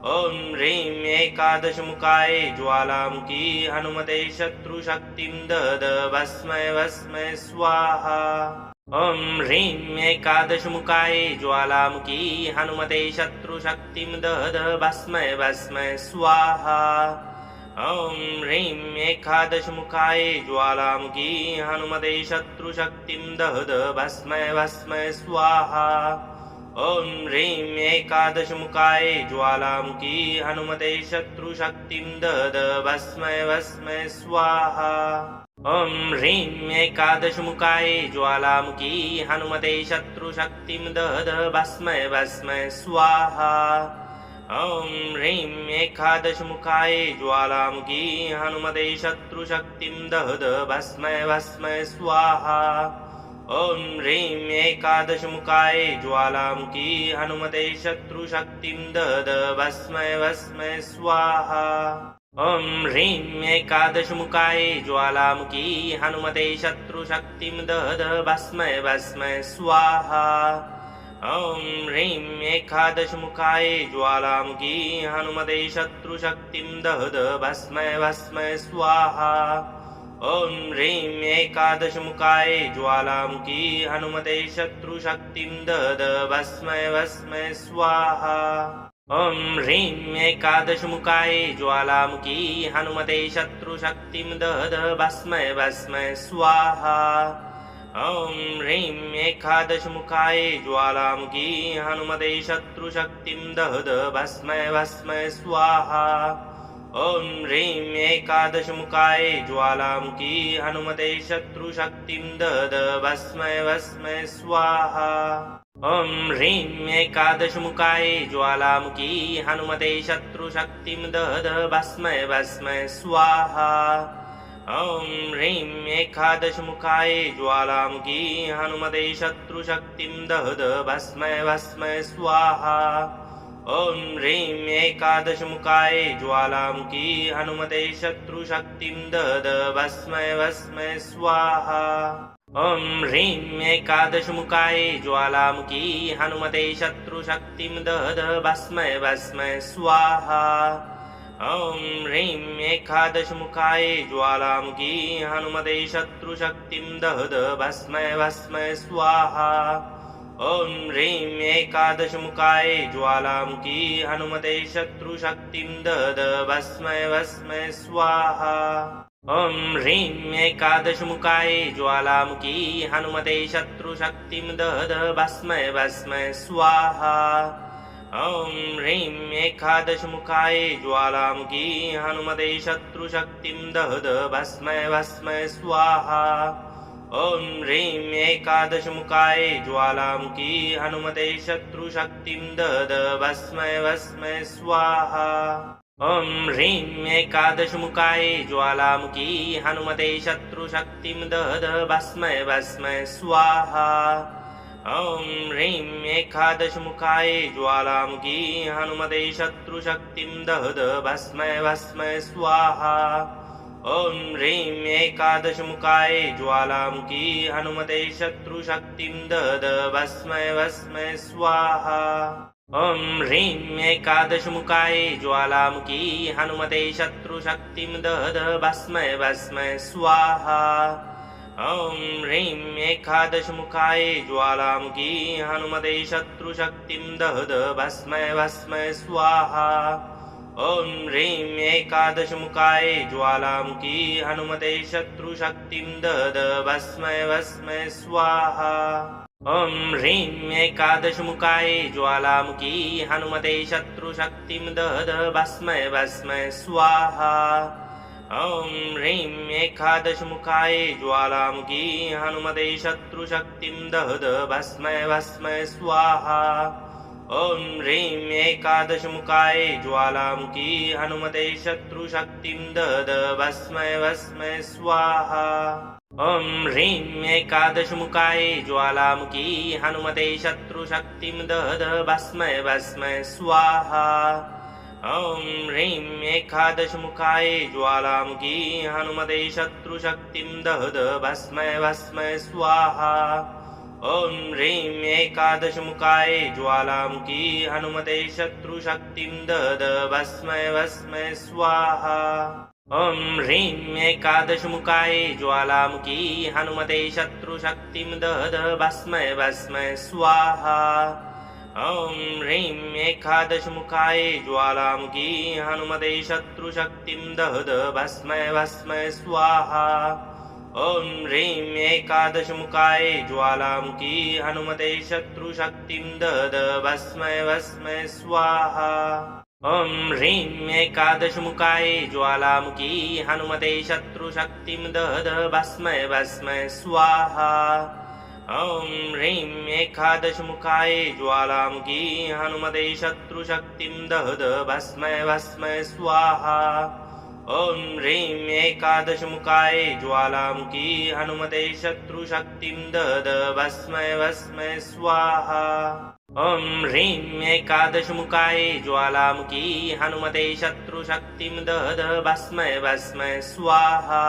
ॐ ह्रीं एकादशमुखाय ज्वालामुखी हनुमते शत्रुशक्तिं दद भस्मै भस्मै स्वाहा ॐ ह्रीं एकादशमुखाय ज्वालामुखी हनुमते शत्रुशक्तिं दद भस्मै भस्मै स्वाहा ॐ ह्रीं एकादशमुखाय ज्वालामुखी हनुमते शत्रुशक्तिं दद भस्मै भस्मै स्वाहा ॐ ह्रीं एकादशमुखाय ज्वालामुखी हनुमते शत्रुशक्तिं दद भस्मै भस्मै स्वाहा ॐ ह्रीं एकादशमुखाय ज्वालामुखी हनुमते शत्रुशक्तिं दद भस्मै भस्मै स्वाहा ॐ ह्रीं एकादशमुखाय ज्वालामुखी हनुमते शत्रुशक्तिं दद भस्मै भस्मै स्वाहा ॐ ह्रीं एकादशमुखाय ज्वालामुखी हनुमते शत्रुशक्तिं दद भस्मै भस्मै स्वाहा ॐ ह्रीं एकादशमुखाय ज्वालामुखी हनुमते शत्रुशक्तिं दद भस्मै भस्मै स्वाहा ॐ ह्रीं एकादशमुखाय ज्वालामुखी हनुमते शत्रुशक्तिं दद भस्मै भस्मै स्वाहा ॐ ह्रीं एकादशमुखाय ज्वालामुखी हनुमते शत्रुशक्तिं दद भस्मै भस्मै स्वाहा ॐ ह्रीं एकादशमुखाय ज्वालामुखी हनुमते शत्रुशक्तिं दद भस्मै भस्मै स्वाहा ॐ ह्रीं एकादशमुखाय ज्वालामुखी हनुमते शत्रुशक्तिं दद भस्मै भस्मै स्वाहा ॐ ह्रीं एकादशमुखाय ज्वालामुखी हनुमते शत्रुशक्तिं दद भस्मै भस्मै स्वाहा ॐ ह्रीं एकादशमुखाय ज्वालामुखी हनुमते शत्रुशक्तिं दद भस्मै भस्मै स्वाहा ॐ ह्रीं एकादशमुखाय ज्वालामुखी हनुमते शत्रुशक्तिं दद भस्मै भस्मै स्वाहा ॐ ह्रीं एकादशमुखाय ज्वालामुखी हनुमते शत्रुशक्तिं दद भस्मै भस्मै स्वाहा ॐ ह्रीं एकादशमुखाय ज्वालामुखी हनुमते शत्रुशक्तिं दद भस्मै भस्मै स्वाहा ॐ ह्रीं एकादशमुखाय ज्वालामुखी हनुमते शत्रुशक्तिं दद भस्मै भस्मै स्वाहा ॐ ह्रीं एकादशमुखाय ज्वालामुखी हनुमते शत्रुशक्तिं दद भस्मै भस्मै स्वाहा ॐ ह्रीं एकादशमुखाय ज्वालामुखी हनुमते शत्रुशक्तिं दद भस्मै भस्मै स्वाहा ॐ ह्रीं एकादशमुखाय ज्वालामुखी हनुमते शत्रुशक्तिं दद भस्मै भस्मै स्वाहा ॐ ह्रीं एकादशमुखाय ज्वालामुखी हनुमते शत्रुशक्तिं दद भस्मै भस्मै स्वाहा ॐ ह्रीं एकादशमुखाय ज्वालामुखी हनुमते शत्रुशक्तिं दद भस्मै भस्मै स्वाहा ॐ ह्रीं एकादशमुखाय ज्वालामुखी हनुमते शत्रुशक्तिं दद भस्मै भस्मै स्वाहा ॐ ह्रीं एकादशमुखाय ज्वालामुखी हनुमते शत्रुशक्तिं दद भस्मै भस्मै स्वाहा ॐ ह्रीं एकादशमुखाय ज्वालामुखी हनुमते शत्रुशक्तिं दद भस्मै भस्मै स्वाहा ॐ ह्रीं एकादशमुखाय ज्वालामुखी हनुमते शत्रुशक्तिं दद भस्मै भस्मै स्वाहा ॐ ह्रीं एकादशमुखाय ज्वालामुखी हनुमते शत्रुशक्तिं दद भस्मै भस्मै स्वाहा ॐ ह्रीं एकादशमुखाय ज्वालामुखी हनुमते शत्रुशक्तिं दद भस्मै भस्मै स्वाहा ॐ ह्रीं एकादशमुखाय ज्वालामुखी हनुमते शत्रुशक्तिं दद भस्मै भस्मै स्वाहा ॐ ह्रीं एकादशमुखाय ज्वालामुखी हनुमते शत्रुशक्तिं दद भस्मै भस्मै स्वाहा ॐ ह्रीं एकादशमुखाय ज्वालामुखी हनुमते शत्रुशक्तिं दद भस्मै भस्मै स्वाहा ॐ ह्रीं एकादशमुखाय ज्वालामुखी हनुमते शत्रुशक्तिं दद भस्मै भस्मै स्वाहा ॐ ह्रीं एकादशमुखाय ज्वालामुखी हनुमते शत्रुशक्तिं दद भस्मै भस्मै स्वाहा ॐ ह्रीं एकादशमुखाय ज्वालामुखी हनुमते शत्रुशक्तिं दद भस्मै भस्मै स्वाहा ॐ ह्रीं एकादशमुखाय ज्वालामुखी हनुमते शत्रुशक्तिं दद भस्मै भस्मै स्वाहा ॐ ह्रीं एकादशमुखाय ज्वालामुखी हनुमते शत्रुशक्तिं दद भस्मै भस्मै स्वाहा ॐ ह्रीं एकादशमुखाय ज्वालामुखी हनुमते शत्रुशक्तिं दद भस्मै भस्मै स्वाहा ॐ ह्रीं एकादशमुखाय ज्वालामुखी हनुमते शत्रुशक्तिं दद भस्मै भस्मै स्वाहा ॐ ह्रीं एकादशमुखाय ज्वालामुखी हनुमते शत्रुशक्तिं दद भस्मै भस्मै स्वाहा ॐ ह्रीं एकादशमुखाय ज्वालामुखी हनुमते शत्रुशक्तिं दद भस्मै भस्मै स्वाहा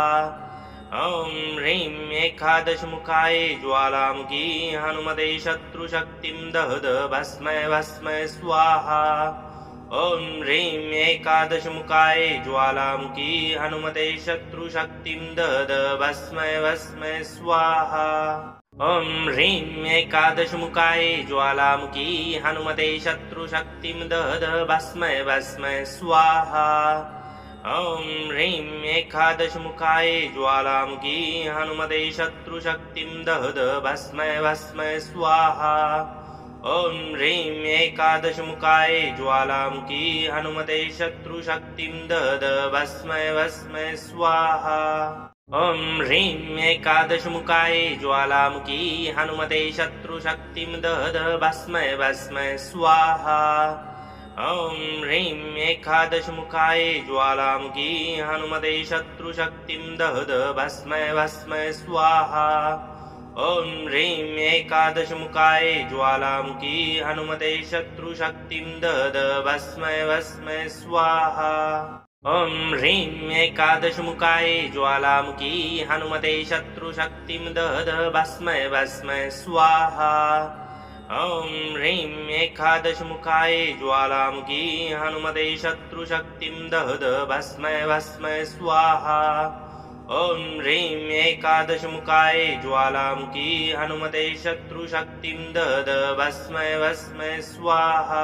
ॐ ह्रीं एकादशमुखाय ज्वालामुखी हनुमते शत्रुशक्तिं दद भस्मै भस्मै स्वाहा ॐ ह्रीं एकादशमुखाय ज्वालामुखी हनुमते शत्रुशक्तिं दद भस्मै भस्मै स्वाहा ॐ ह्रीं एकादशमुखाय ज्वालामुखी हनुमते शत्रुशक्तिं दद भस्मै भस्मै स्वाहा ॐ ह्रीं एकादशमुखाय ज्वालामुखी हनुमते शत्रुशक्तिं दद भस्मै भस्मै स्वाहा ॐ ह्रीं एकादशमुखाय ज्वालामुखी हनुमते शत्रुशक्तिं दद भस्मै भस्मै स्वाहा ॐ ह्रीं एकादशमुखाय ज्वालामुखी हनुमते शत्रुशक्तिं दद भस्मै भस्मै स्वाहा ॐ ह्रीं एकादशमुखाय ज्वालामुखी हनुमते शत्रुशक्तिं दद भस्मै भस्मै स्वाहा ॐ ह्रीं एकादशमुखाय ज्वालामुखी हनुमते शत्रुशक्तिं दद भस्मै भस्मै स्वाहा ॐ ह्रीं एकादशमुखाय ज्वालामुखी हनुमते शत्रुशक्तिं दद भस्मै भस्मै स्वाहा ॐ ह्रीं एकादशमुखाय ज्वालामुखी हनुमते शत्रुशक्तिं दद भस्मै भस्मै स्वाहा ॐ ह्रीं एकादशमुखाय ज्वालामुखी हनुमते शत्रुशक्तिं दद भस्मै भस्मै स्वाहा